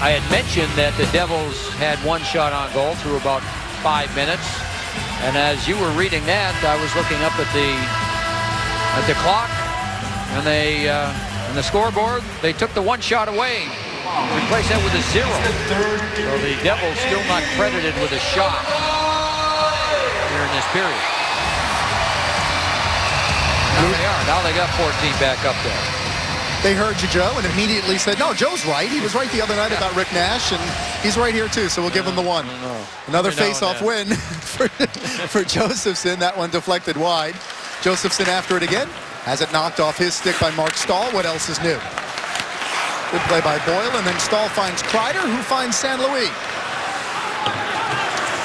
had mentioned that the Devils had 1 shot on goal through about 5 minutes. And as you were reading that, I was looking up at the clock and the scoreboard. They took the 1 shot away. Replace that with a 0. So the Devils still not credited with a shot here in this period. Now they are. Now they got 14 back up there. They heard you, Joe, and immediately said, no, Joe's right. He was right the other night about Rick Nash, and he's right here too, so we'll give him the 1. Another face-off win for Josephson. That one deflected wide. Josephson after it again. Has it knocked off his stick by Mark Stahl. What else is new? Good play by Boyle, and then Stahl finds Kreider, who finds St. Louis.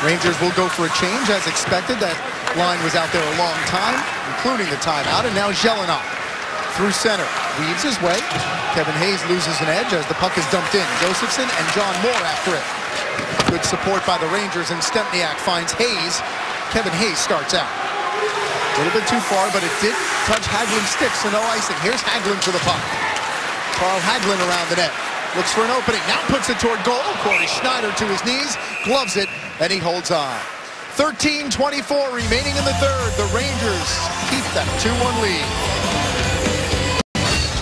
Rangers will go for a change as expected. That line was out there a long time, including the timeout, and now Zhelinov through center. Weaves his way. Kevin Hayes loses an edge as the puck is dumped in. Josephson and John Moore after it. Good support by the Rangers, and Stempniak finds Hayes. Kevin Hayes starts out. A little bit too far, but it did touch Hagelin's stick, so no icing. Here's Hagelin for the puck. Carl Hagelin around the net. Looks for an opening. Now puts it toward goal. Corey Schneider to his knees. Gloves it, and he holds on. 13:24 remaining in the third. The Rangers keep that 2-1 lead.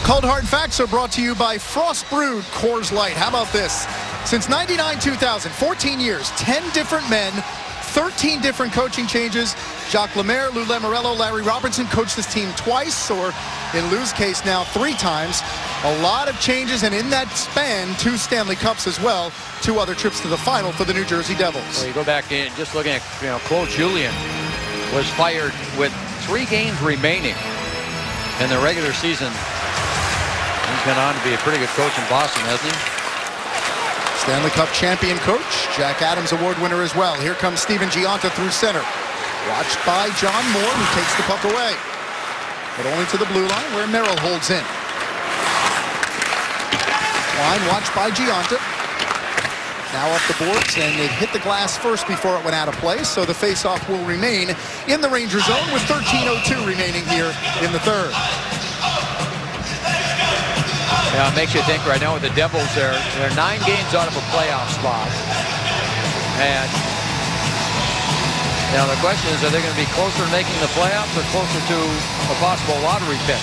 Cold Hard Facts are brought to you by Frost Brewed Coors Light. How about this? Since 99-2000, 14 years, 10 different men, 13 different coaching changes. Jacques Lemaire, Lou Lamoriello, Larry Robertson coached this team twice, or in Lou's case now 3 times. A lot of changes, and in that span, 2 Stanley Cups as well. 2 other trips to the final for the New Jersey Devils. Well, you go back in, just looking at, Claude Julien was fired with 3 games remaining in the regular season. He's gone on to be a pretty good coach in Boston, hasn't he? Stanley Cup champion coach, Jack Adams Award winner as well. Here comes Steven Gionta through center. Watched by John Moore, who takes the puck away. But only to the blue line where Merrill holds in. Line watched by Gionta. Now up the boards, and it hit the glass first before it went out of play, so the faceoff will remain in the Ranger zone with 13:02 remaining here in the third. Yeah, it makes you think right now with the Devils, they're 9 games out of a playoff spot. And now the question is, are they going to be closer to making the playoffs or closer to a possible lottery pick?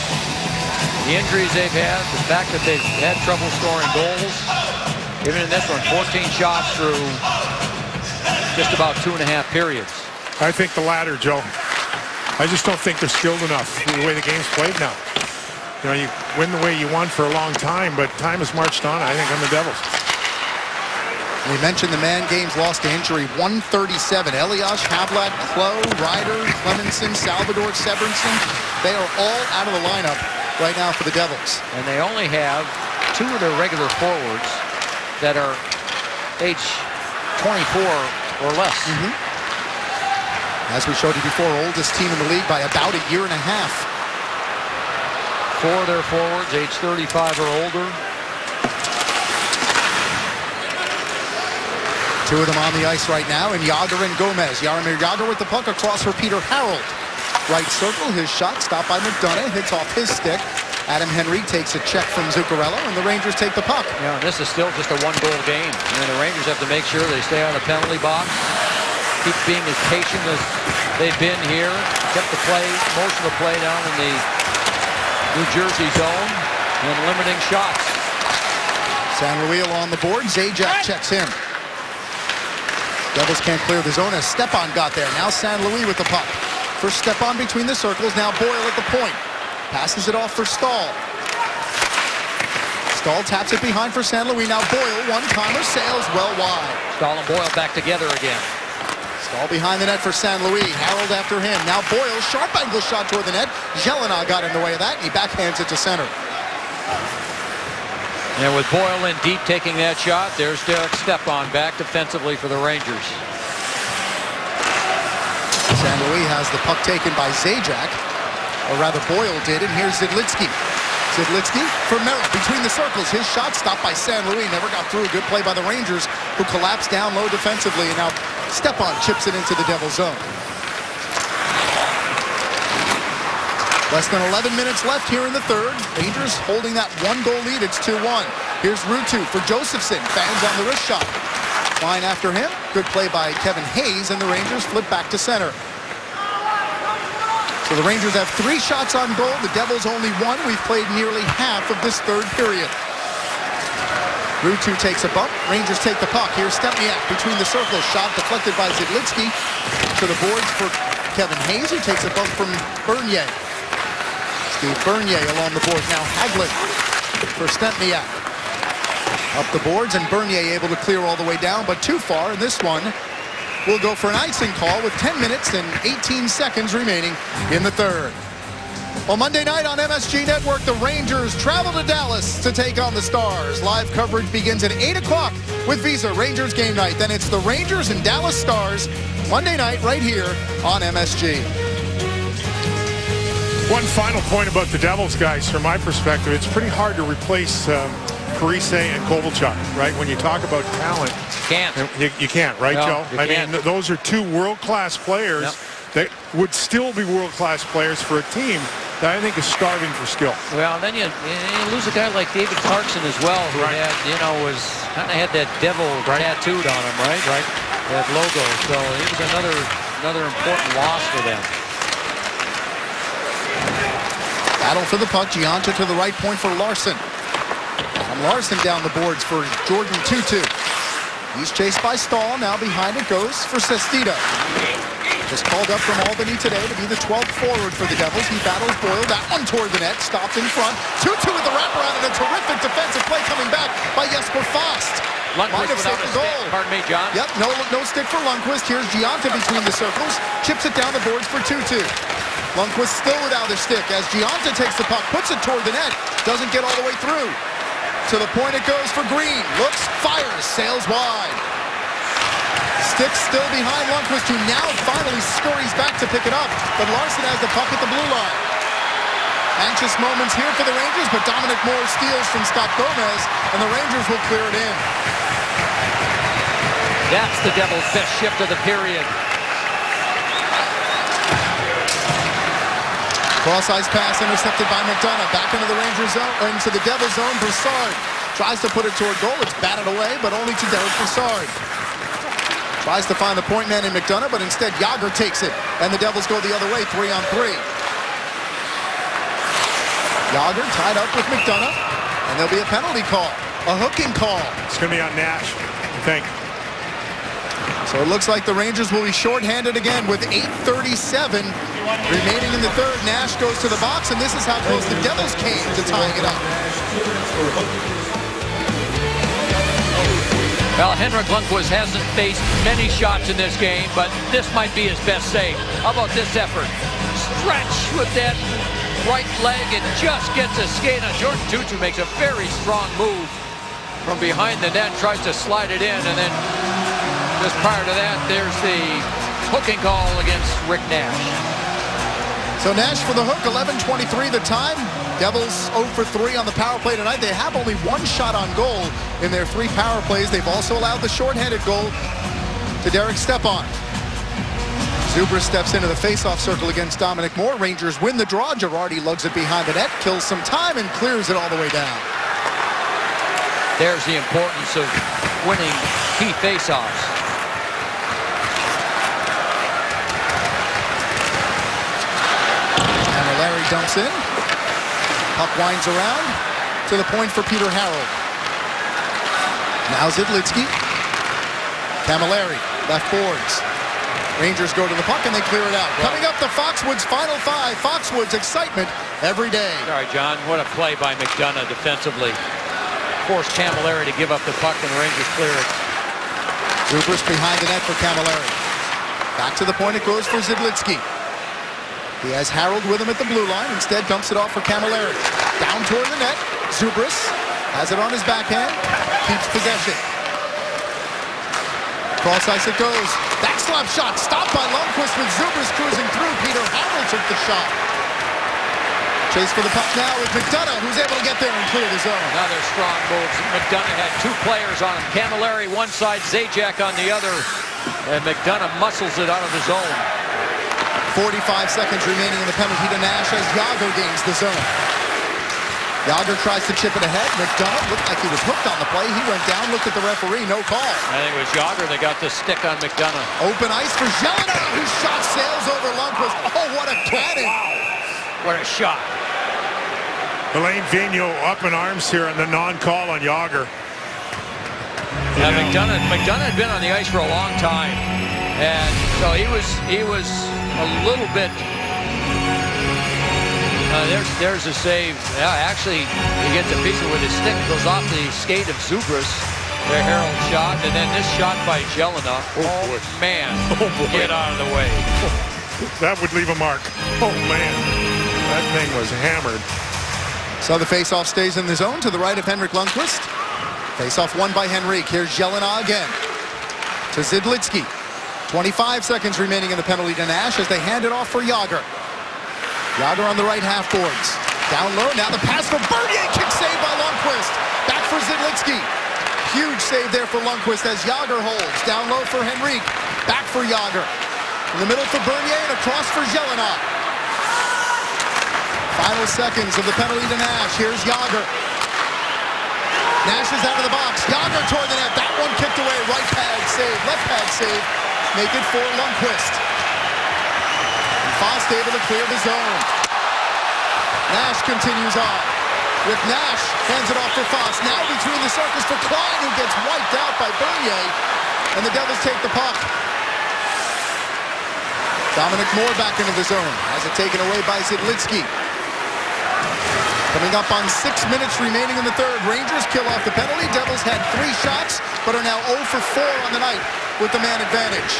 The injuries they've had, the fact that they've had trouble scoring goals, even in this one, 14 shots through just about 2.5 periods. I think the latter, Joe. I just don't think they're skilled enough the way the game's played now. You win the way you won for a long time, but time has marched on, I think, on the Devils. We mentioned the man games lost to injury, 137. Elias, Havlat, Klo, Ryder, Clemenson, Salvador Severinsen. They are all out of the lineup right now for the Devils. And they only have 2 of their regular forwards that are age 24 or less. As we showed you before, oldest team in the league by about a year and a half. 4 of their forwards, age 35 or older. 2 of them on the ice right now, and Jagr and Gomez. Jaromir Jagr with the puck across for Peter Harold. Right circle, his shot stopped by McDonough, hits off his stick. Adam Henry takes a check from Zuccarello, and the Rangers take the puck. Yeah, and this is still just a 1-goal game. I mean, the Rangers have to make sure they stay out of the penalty box, keep being as patient as they've been here, kept the play, most of the play down in the New Jersey zone, and limiting shots. San Luis on the board, Zajac checks him. Devils can't clear the zone as Stepan got there. Now San Luis with the puck. First Stepan between the circles, now Boyle at the point. Passes it off for Stahl. Stahl taps it behind for San Luis. Now Boyle, one-timer, sails well wide. Stahl and Boyle back together again. Stahl behind the net for San Luis. Harold after him. Now Boyle, sharp angle shot toward the net. Jelena got in the way of that, and he backhands it to center. And with Boyle in deep taking that shot, there's Derek Stepan back defensively for the Rangers. San Luis has the puck taken by Zajac, or rather Boyle did, and here's Zidlitsky. Zidlitsky for Merrill between the circles. His shot stopped by San Luis, never got through. A good play by the Rangers, who collapsed down low defensively, and now Stepan chips it into the Devils zone. Less than 11 minutes left here in the third. Rangers holding that 1-goal lead. It's 2-1. Here's Ruutu for Josephson. Fans on the wrist shot. Fine after him. Good play by Kevin Hayes, and the Rangers flip back to center. So the Rangers have 3 shots on goal. The Devils only 1. We've played nearly half of this third period. Ruutu takes a bump. Rangers take the puck. Here's Stempniak between the circles. Shot deflected by Zidlitsky. To the boards for Kevin Hayes, who takes a bump from Bernier. Steve Bernier along the boards. Now Hagelin for Stempniak. Up the boards, and Bernier able to clear all the way down, but too far. And this one will go for an icing call with 10 minutes and 18 seconds remaining in the third. Well, Monday night on MSG Network, the Rangers travel to Dallas to take on the Stars. Live coverage begins at 8 o'clock with Visa Rangers game night. Then it's the Rangers and Dallas Stars Monday night right here on MSG. One final point about the Devils, guys, from my perspective, it's pretty hard to replace Parise and Kovalchuk, right? When you talk about talent, you can't, right, no, Joe? I mean, those are 2 world-class players. Yep. That would still be world-class players for a team that I think is starving for skill. Well, then you lose a guy like David Clarkson as well, who had, was kind of had that devil tattooed on him, right? Right. That logo. So he was another important loss for them. Battle for the puck. Gionta to the right point for Larson. And Larson down the boards for Jordan Tutu. He's chased by Stahl. Now behind it goes for Sestito. Just called up from Albany today to be the 12th forward for the Devils. He battles Boyle. That one toward the net. Stopped in front. 2-2 with the wraparound, and a terrific defensive play coming back by Jesper Fast. Lundqvist without a stick. Pardon me, John. Yep, no stick for Lundqvist. Here's Gionta between the circles. Chips it down the boards for Tutu. Lundqvist still without a stick as Gionta takes the puck, puts it toward the net. Doesn't get all the way through. To the point it goes for Green. Looks, fires, sails wide. Stick still behind Lundqvist, who now finally scurries back to pick it up. But Larson has the puck at the blue line. Anxious moments here for the Rangers, but Dominic Moore steals from Scott Gomez, and the Rangers will clear it in. That's the Devils' best shift of the period. Cross-ice pass intercepted by McDonough. Back into the Rangers zone, into the Devils zone. Broussard tries to put it toward goal. It's batted away, but only to Derek Broussard. Tries to find the point man in McDonough, but instead Jagr takes it, and the Devils go the other way, 3-on-3. Jagr tied up with McDonough, and there'll be a penalty call, a hooking call. It's going to be on Nash, I think. So it looks like the Rangers will be shorthanded again with 8:37 remaining in the third. Nash goes to the box, and this is how close the Devils came to tying it up. Well, Henrik Lundqvist hasn't faced many shots in this game, but this might be his best save. How about this effort? Stretch with that right leg and just gets a skate on. Jordan Tootoo makes a very strong move from behind the net, tries to slide it in, and then just prior to that, there's the hooking call against Rick Nash. So Nash for the hook, 11:23 the time. Devils 0 for 3 on the power play tonight. They have only one shot on goal in their 3 power plays. They've also allowed the shorthanded goal to Derek Stepan. Zubras steps into the face-off circle against Dominic Moore. Rangers win the draw. Girardi lugs it behind the net, kills some time, and clears it all the way down. There's the importance of winning key face-offs. And Larry dumps in. Puck winds around to the point for Peter Harold. Now Zidlitsky. Camilleri, left boards. Rangers go to the puck and they clear it out. Yeah. Coming up, the Foxwoods Final Five. Foxwoods excitement every day. Sorry, John. What a play by McDonough defensively. Forced Camilleri to give up the puck and the Rangers clear it. Zubras behind the net for Camilleri. Back to the point it goes for Zidlitsky. He has Harold with him at the blue line. Instead, dumps it off for Camilleri. Down toward the net. Zubras has it on his backhand. Keeps possession. Cross ice it goes. That slap shot stopped by Lundqvist with Zubras cruising through. Peter Harold took the shot. Chase for the puck now with McDonough, who's able to get there and clear the zone. Another strong move. McDonough had 2 players on him. Camilleri one side, Zajac on the other. And McDonough muscles it out of the zone. 45 seconds remaining in the penalty to Nash as Jagr gains the zone. Jagr tries to chip it ahead. McDonough looked like he was hooked on the play. He went down, looked at the referee, no call. I think it was Jagr that got the stick on McDonough. Open ice for Jelena, whose shot sails over Lundqvist. Oh, what a cannon. What a shot. Alain Vigneault up in arms here on the non-call on Jagr. Yeah, McDonough had been on the ice for a long time, and so he was a little bit. There's a save. Yeah, actually, he gets a piece of it with his stick, goes off the skate of Zubras. Their Harold shot, and then this shot by Jelena. Oh man! Get out of the way. That would leave a mark. Oh man, that thing was hammered. So the faceoff stays in the zone to the right of Henrik Lundqvist. Faceoff won by Henrique. Here's Jelena again to Zidlitsky. 25 seconds remaining in the penalty to Nash as they hand it off for Jagr. Jagr on the right half boards. Down low, now the pass for Bernier. Kick save by Lundqvist. Back for Zidlitsky. Huge save there for Lundqvist as Jagr holds. Down low for Henrique. Back for Jagr. In the middle for Bernier and across for Jelena. Final seconds of the penalty to Nash. Here's Jagr. Nash is out of the box. Jagr toward the net. That one kicked away. Right pad save. Left pad save. Make it for Lundqvist. And Fast able to clear the zone. Nash continues on. With Nash, hands it off for Fast. Now between the circles for Klein, who gets wiped out by Bernier. And the Devils take the puck. Dominic Moore back into the zone. Has it taken away by Zidlitsky. Coming up on 6 minutes remaining in the third. Rangers kill off the penalty. Devils had 3 shots, but are now 0 for 4 on the night with the man advantage.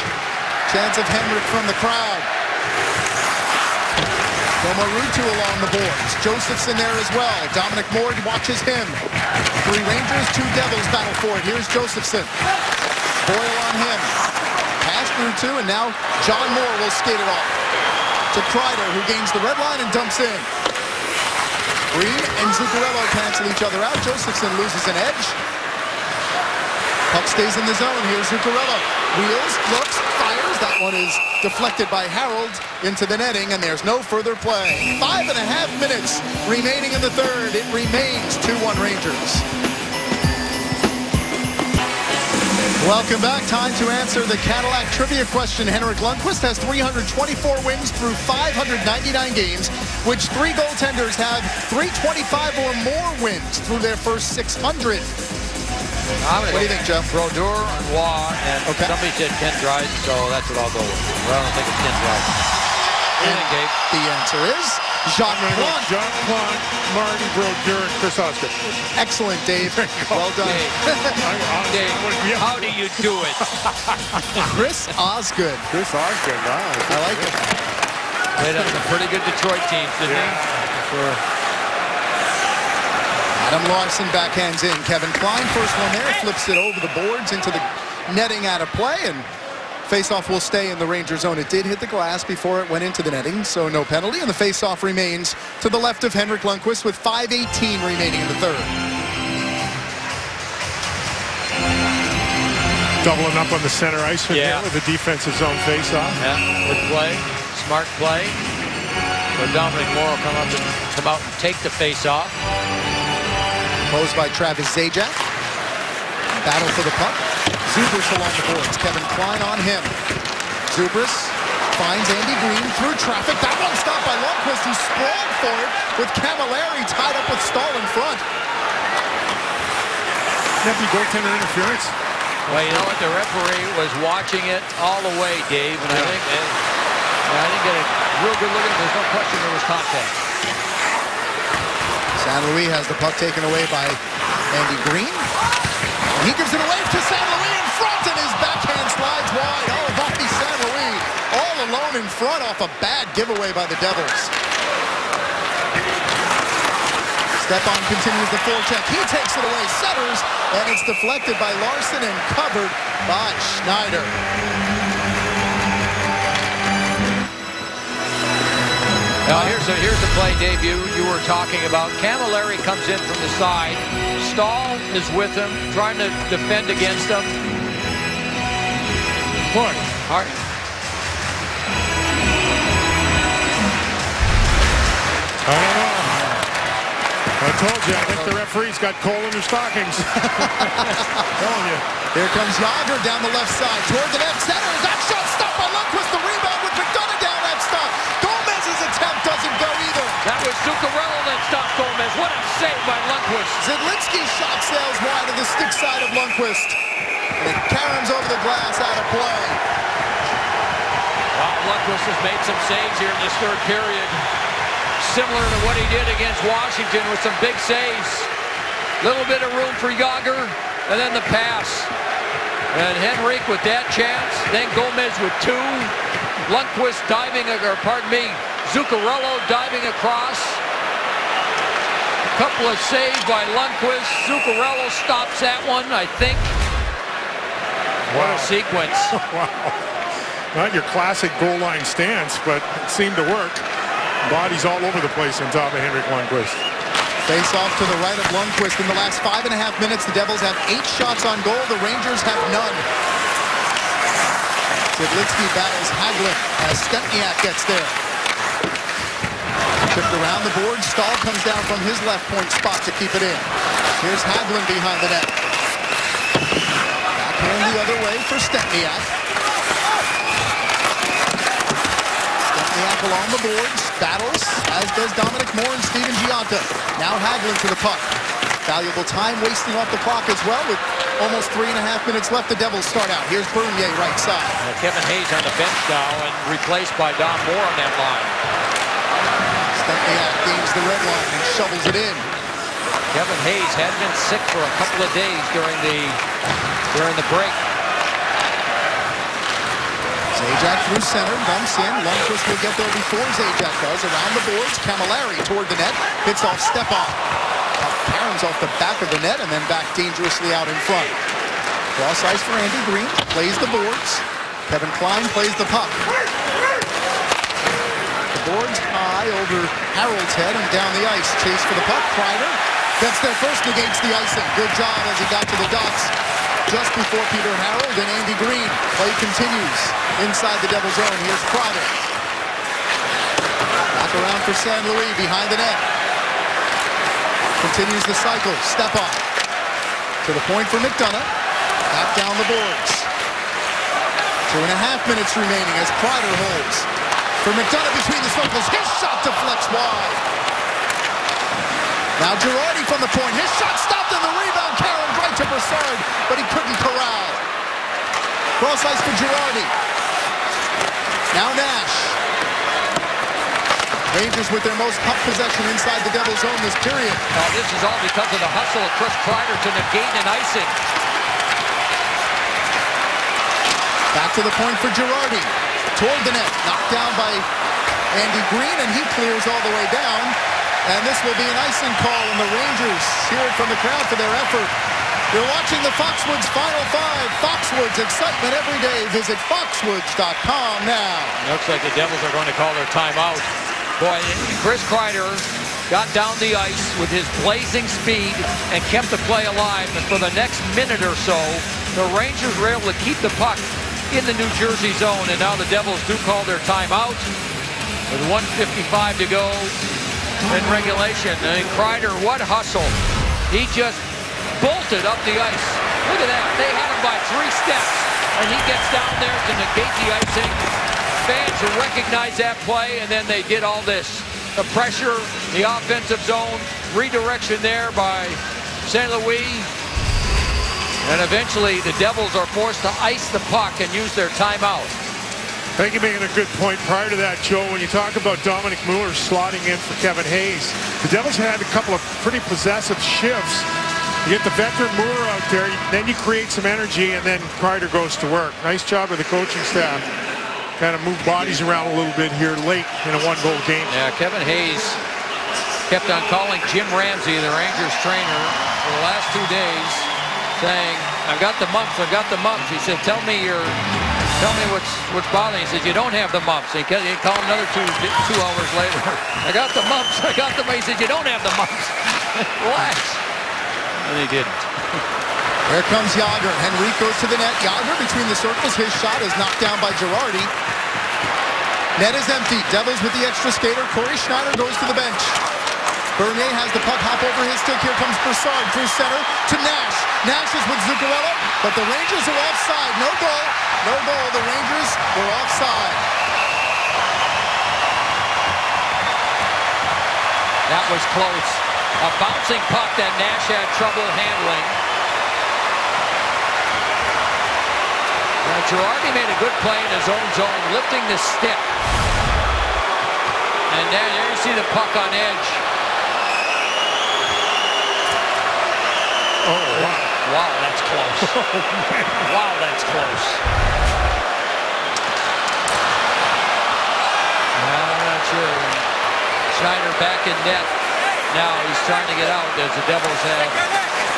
Chance of Henrik from the crowd. Domarutu along the boards. Josephson there as well. Dominic Moore watches him. 3 Rangers, 2 Devils battle for it. Here's Josephson. Boyle on him. Pass through 2, and now John Moore will skate it off to Kreider, who gains the red line and dumps in. Green and Zuccarello cancel each other out. Josephson loses an edge. Puck stays in the zone. Here's Zuccarello. Wheels, looks, fires. That one is deflected by Harold into the netting, and there's no further play. 5.5 minutes remaining in the third. It remains 2-1 Rangers. Welcome back. Time to answer the Cadillac trivia question. Henrik Lundqvist has 324 wins through 599 games, which 3 goaltenders have 325 or more wins through their first 600. What do you think, Jeff? Brodeur, Roy, and somebody said Ken Dryden, so that's what I'll go with. Well, I don't think it's Ken Dryden. What do you think, Dave? The answer is Jacques Plante. Jacques Plante, Martin Brodeur, and Chris Osgood. Excellent, Dave. Well done. Dave, how do you do it? Chris Osgood. Chris Osgood, I like it. Played on some pretty good Detroit teams, didn't he? Sure. Adam Larson backhands in. Kevin Klein, first one there, flips it over the boards into the netting out of play, and faceoff will stay in the Ranger zone. It did hit the glass before it went into the netting, so no penalty, and the faceoff remains to the left of Henrik Lundqvist with 5:18 remaining in the third. Doubling up on the center ice with the defensive zone faceoff. Yeah, good play, smart play. So Dominic Moore will come out and take the faceoff. Posed by Travis Zajac. Battle for the puck. Zubris along the boards. Kevin Klein on him. Zubris finds Andy Green through traffic. That one stopped by Lundqvist, who sprawled for it with Camilleri tied up with Stahl in front. That be goaltender interference? Well, you know what? The referee was watching it all the way, Dave, and I didn't get a real good look at it. There's no question there was contact. San Luis has the puck taken away by Andy Green. And he gives it away to San Luis in front, and his backhand slides wide. Oh, Bobby San Luis all alone in front off a bad giveaway by the Devils. Stepan continues the forecheck. He takes it away, centers, and it's deflected by Larson and covered by Schneider. Now here's the play, Dave, you were talking about. Camilleri comes in from the side. Stahl is with him, trying to defend against him. Boy. Hart. I don't know. I told you, I think the referee's got coal in their stockings. Telling you. Here comes Yager down the left side toward the net center. That shot stopped by Lundqvist. The rebound with McDonough down that stop. Gomez's attempt doesn't go either. That was Zuccarello that stopped Gomez. What a save by Lundqvist. Zidlinsky's shot sails wide of the stick side of Lundqvist. And it caroms over the glass out of play. Wow, Lundqvist has made some saves here in this third period. Similar to what he did against Washington with some big saves. Little bit of room for Yager, and then the pass. And Henrik with that chance, then Gomez with two. Lundqvist diving, Zuccarello diving across. A couple of saves by Lundqvist. Zuccarello stops that one, I think. What a sequence. Wow. Not your classic goal line stance, but it seemed to work. Bodies all over the place on top of Henrik Lundqvist. Face off to the right of Lundqvist. In the last 5.5 minutes, the Devils have 8 shots on goal. The Rangers have none. Zidlinsky battles Hagelin as Stempniak gets there. Chipped around the board. Stahl comes down from his left point spot to keep it in. Here's Hagelin behind the net. Backhand the other way for Stempniak. Stempniak along the boards. Battles, as does Dominic Moore and Steven Gionta. Now Hagelin to the puck. Valuable time wasting off the clock as well with almost 3.5 minutes left. The Devils start out. Here's Bernier right side. Kevin Hayes on the bench now and replaced by Don Moore on that line. Stempniak gains the red line and shovels it in. Kevin Hayes had been sick for a couple of days during the break. Zajac through center, dumps in. Lundqvist will get there before Zajac does. Around the boards, Camilleri toward the net. Hits off Stepan. Caroms off the back of the net and then back dangerously out in front. Cross ice for Andy Green. Plays the boards. Kevin Klein plays the puck. The boards high over Harold's head and down the ice. Chase for the puck. Kreider gets there first, negates the icing. Good job as he got to the docks just before Peter Harold and Andy Green. Play continues inside the Devil zone. Here's Kreider. Back around for San Luis behind the net. Continues the cycle. Stepan to the point for McDonough. Back down the boards. 2.5 minutes remaining as Kreider holds. For McDonough between the circles. His shot deflects wide. Now Girardi from the point. His shot stopped and the rebound carried right to Brassard, but he couldn't corral. Cross ice for Girardi. Now Nash. Rangers with their most puck possession inside the Devils' zone this period. This is all because of the hustle of Chris Kreider to negate an icing. Back to the point for Girardi. Toward the net. Knocked down by Andy Green, and he clears all the way down. And this will be an icing call, and the Rangers hear it from the crowd for their effort. You're watching the Foxwoods Final Five. Foxwoods, excitement every day. Visit foxwoods.com now. Looks like the Devils are going to call their timeout. Boy, Chris Kreider got down the ice with his blazing speed and kept the play alive. And for the next minute or so, the Rangers were able to keep the puck in the New Jersey zone. And now the Devils do call their timeout with 1:55 to go in regulation. And Kreider, what hustle. He just bolted up the ice. Look at that. They had him by 3 steps. And he gets down there to negate the icing. Fans recognize that play, and then they did all this. The pressure, the offensive zone, redirection there by St. Louis. And eventually the Devils are forced to ice the puck and use their timeout. I think you're making a good point. Prior to that, Joe, when you talk about Dominic Mueller slotting in for Kevin Hayes, the Devils had a couple of pretty possessive shifts. You get the veteran Mueller out there, then you create some energy, and then Kreider goes to work. Nice job of the coaching staff. Kind of move bodies around a little bit here late in a 1-goal game. Yeah, Kevin Hayes kept on calling Jim Ramsey, the Rangers trainer, for the last 2 days, saying, I've got the mumps, I've got the mumps. He said, tell me what's bothering you. He said, you don't have the mumps. He called him another 2 hours later. I got the mumps, I got the mumps. He said, you don't have the mumps. Relax. And he didn't. Here comes Jágr. Henrique goes to the net. Jágr between the circles. His shot is knocked down by Girardi. Net is empty. Devils with the extra skater. Corey Schneider goes to the bench. Bernier has the puck hop over his stick. Here comes Brassard through center to Nash. Nash is with Zuccarello, but the Rangers are offside. No goal. No goal. The Rangers were offside. That was close. A bouncing puck that Nash had trouble handling. Girardi made a good play in his own zone, lifting the stick. And there you see the puck on edge. Oh, wow. Wow, that's close. Wow, that's close. I'm not sure. Schneider back in net. Now he's trying to get out as the Devils have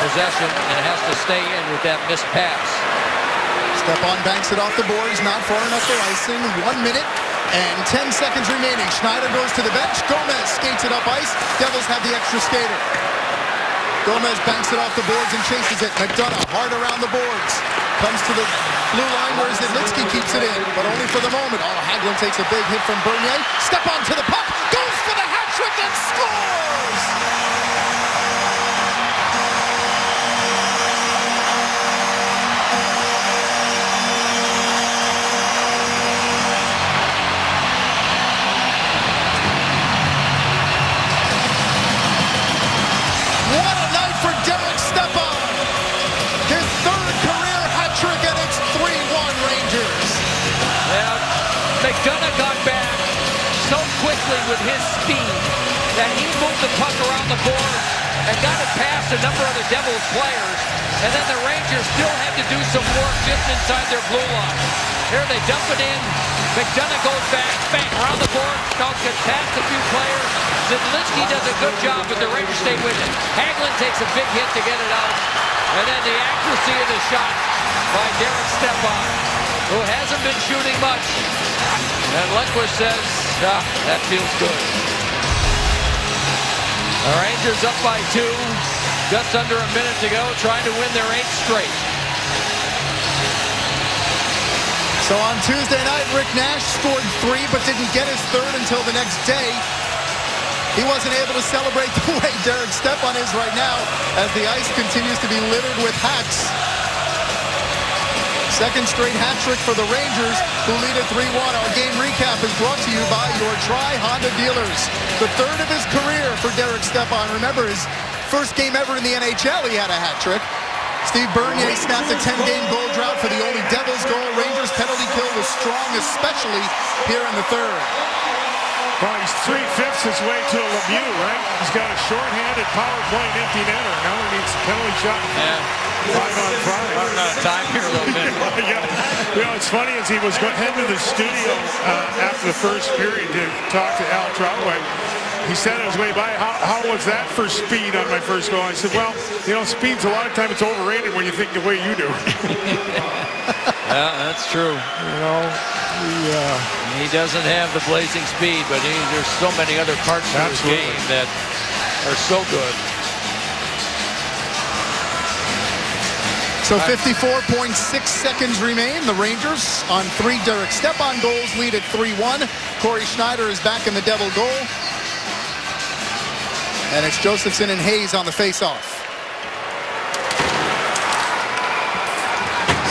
possession and has to stay in with that missed pass. Stepan banks it off the boards, not far enough for icing. 1 minute and 10 seconds remaining. Schneider goes to the bench. Gomez skates it up ice. Devils have the extra skater. Gomez banks it off the boards and chases it. McDonough hard around the boards. Comes to the blue line where Zidlicky keeps it in, but only for the moment. Hagelin takes a big hit from Bernier. Stepan to the puck. Goes for the hat trick and scores! What a night for Derek Stepan! His 3rd career hat trick, and it's 3-1 Rangers. Yeah, McDonough got back so quickly with his speed that he moved the puck around the boards and got it past a number of the Devils players. And then the Rangers still had to do some work just inside their blue line. Here they dump it in. McDonough goes back, bang, around the board. Stouts gets past a few players. Zidlicky does a good job, but the Rangers stay with it. Hagelin takes a big hit to get it out. And then the accuracy of the shot by Derek Stepan, who hasn't been shooting much. And Lundqvist says, that feels good. The Rangers up by 2. Just under a minute to go, trying to win their 8th straight. So on Tuesday night, Rick Nash scored 3, but didn't get his 3rd until the next day. He wasn't able to celebrate the way Derek Stepan is right now, as the ice continues to be littered with hats. 2nd straight hat trick for the Rangers, who lead at 3-1. Our game recap is brought to you by your Tri-Honda dealers. The 3rd of his career for Derek Stepan. Remember, his first game ever in the NHL, he had a hat trick. Steve Bernier snapped a 10-game goal drought for the only Devils goal. Rangers penalty kill was strong, especially here in the 3rd. Well, he's 3/5 his way to a Lemieux, right? He's got a short-handed power play and empty netter. Now he needs a penalty shot. Yeah. 5-on-5. Running out of time here a little bit. Yeah. You know, it's funny as he was heading to the studio after the first period to talk to Al Trotway. He said on his way by, how was that for speed on my first goal? I said, well, you know, speed's a lot of time it's overrated when you think the way you do. Yeah, that's true. You know, he doesn't have the blazing speed, but there's so many other parts of his game that are so good. So 54.6 seconds remain. The Rangers on 3 Derek Stepan goals lead at 3-1. Corey Schneider is back in the Devil goal. And it's Josephson and Hayes on the face-off.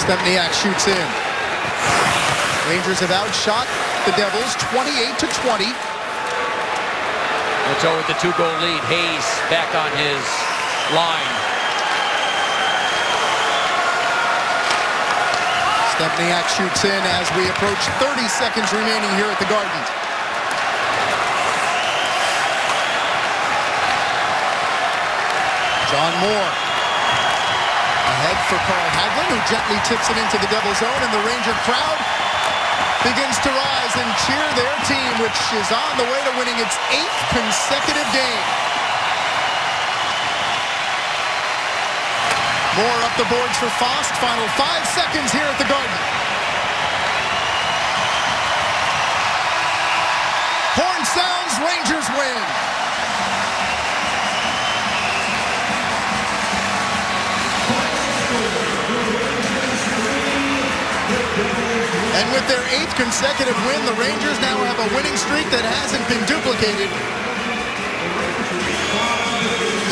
Stempniak shoots in. Rangers have outshot the Devils 28-20. And so with the 2-goal lead, Hayes back on his line. Stempniak shoots in as we approach 30 seconds remaining here at the Garden. John Moore ahead for Carl Hagelin, who gently tips it into the Devil zone, and the Ranger crowd begins to rise and cheer their team, which is on the way to winning its 8th consecutive game. Moore up the boards for Fost. Final 5 seconds here at the Garden. Horn sounds, Rangers win. And with their 8th consecutive win, the Rangers now have a winning streak that hasn't been duplicated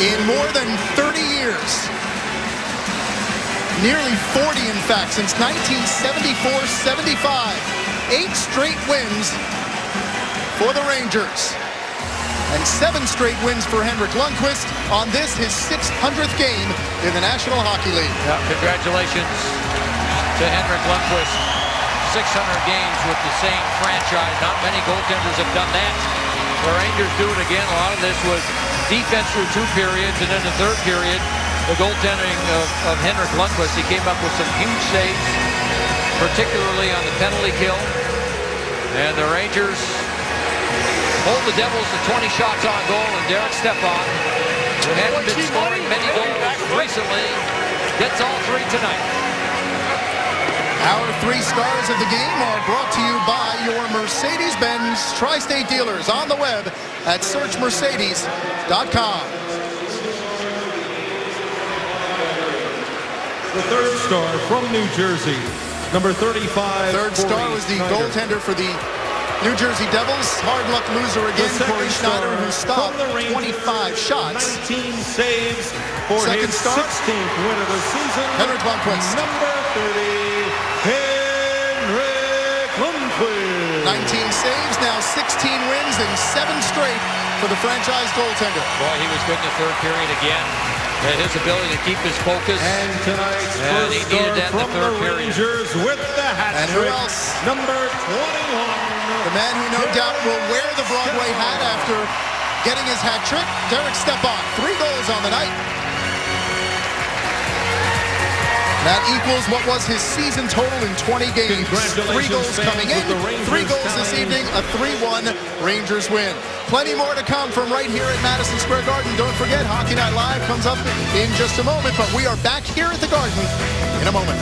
in more than 30 years. Nearly 40, in fact, since 1974-75. 8 straight wins for the Rangers. And 7 straight wins for Henrik Lundqvist on this, his 600th game in the National Hockey League. Yeah, congratulations to Henrik Lundqvist. 600 games with the same franchise. Not many goaltenders have done that. The Rangers do it again. A lot of this was defense through 2 periods, and in the 3rd period, the goaltending of Henrik Lundqvist. He came up with some huge saves, particularly on the penalty kill. And the Rangers hold the Devils to 20 shots on goal, and Derek Stepan, who hadn't been scoring many goals recently, gets all 3 tonight. Our 3 stars of the game are brought to you by your Mercedes-Benz Tri-State dealers on the web at searchmercedes.com. The 3rd star from New Jersey, number 35. 3rd star was the goaltender for the New Jersey Devils. Hard luck loser again, Corey Schneider, who stopped 25 shots. 19 saves for Second his star, 16th win of the season. Henrik Lundqvist. Number 30, Henrik Lundqvist. 19 saves, now 16 wins and 7 straight for the franchise goaltender. Boy, he was good in the 3rd period again. And his ability to keep his focus. And tonight's And first he needed star that in the from 3rd the period. Rangers with the hat And who trick, else? number 21. The man who no doubt will wear the Broadway hat after getting his hat trick, Derek Stepan. 3 goals on the night. That equals what was his season total in 20 games. 3 goals coming in, 3 goals this evening, a 3-1 Rangers win. Plenty more to come from right here at Madison Square Garden. Don't forget, Hockey Night Live comes up in just a moment, but we are back here at the Garden in a moment.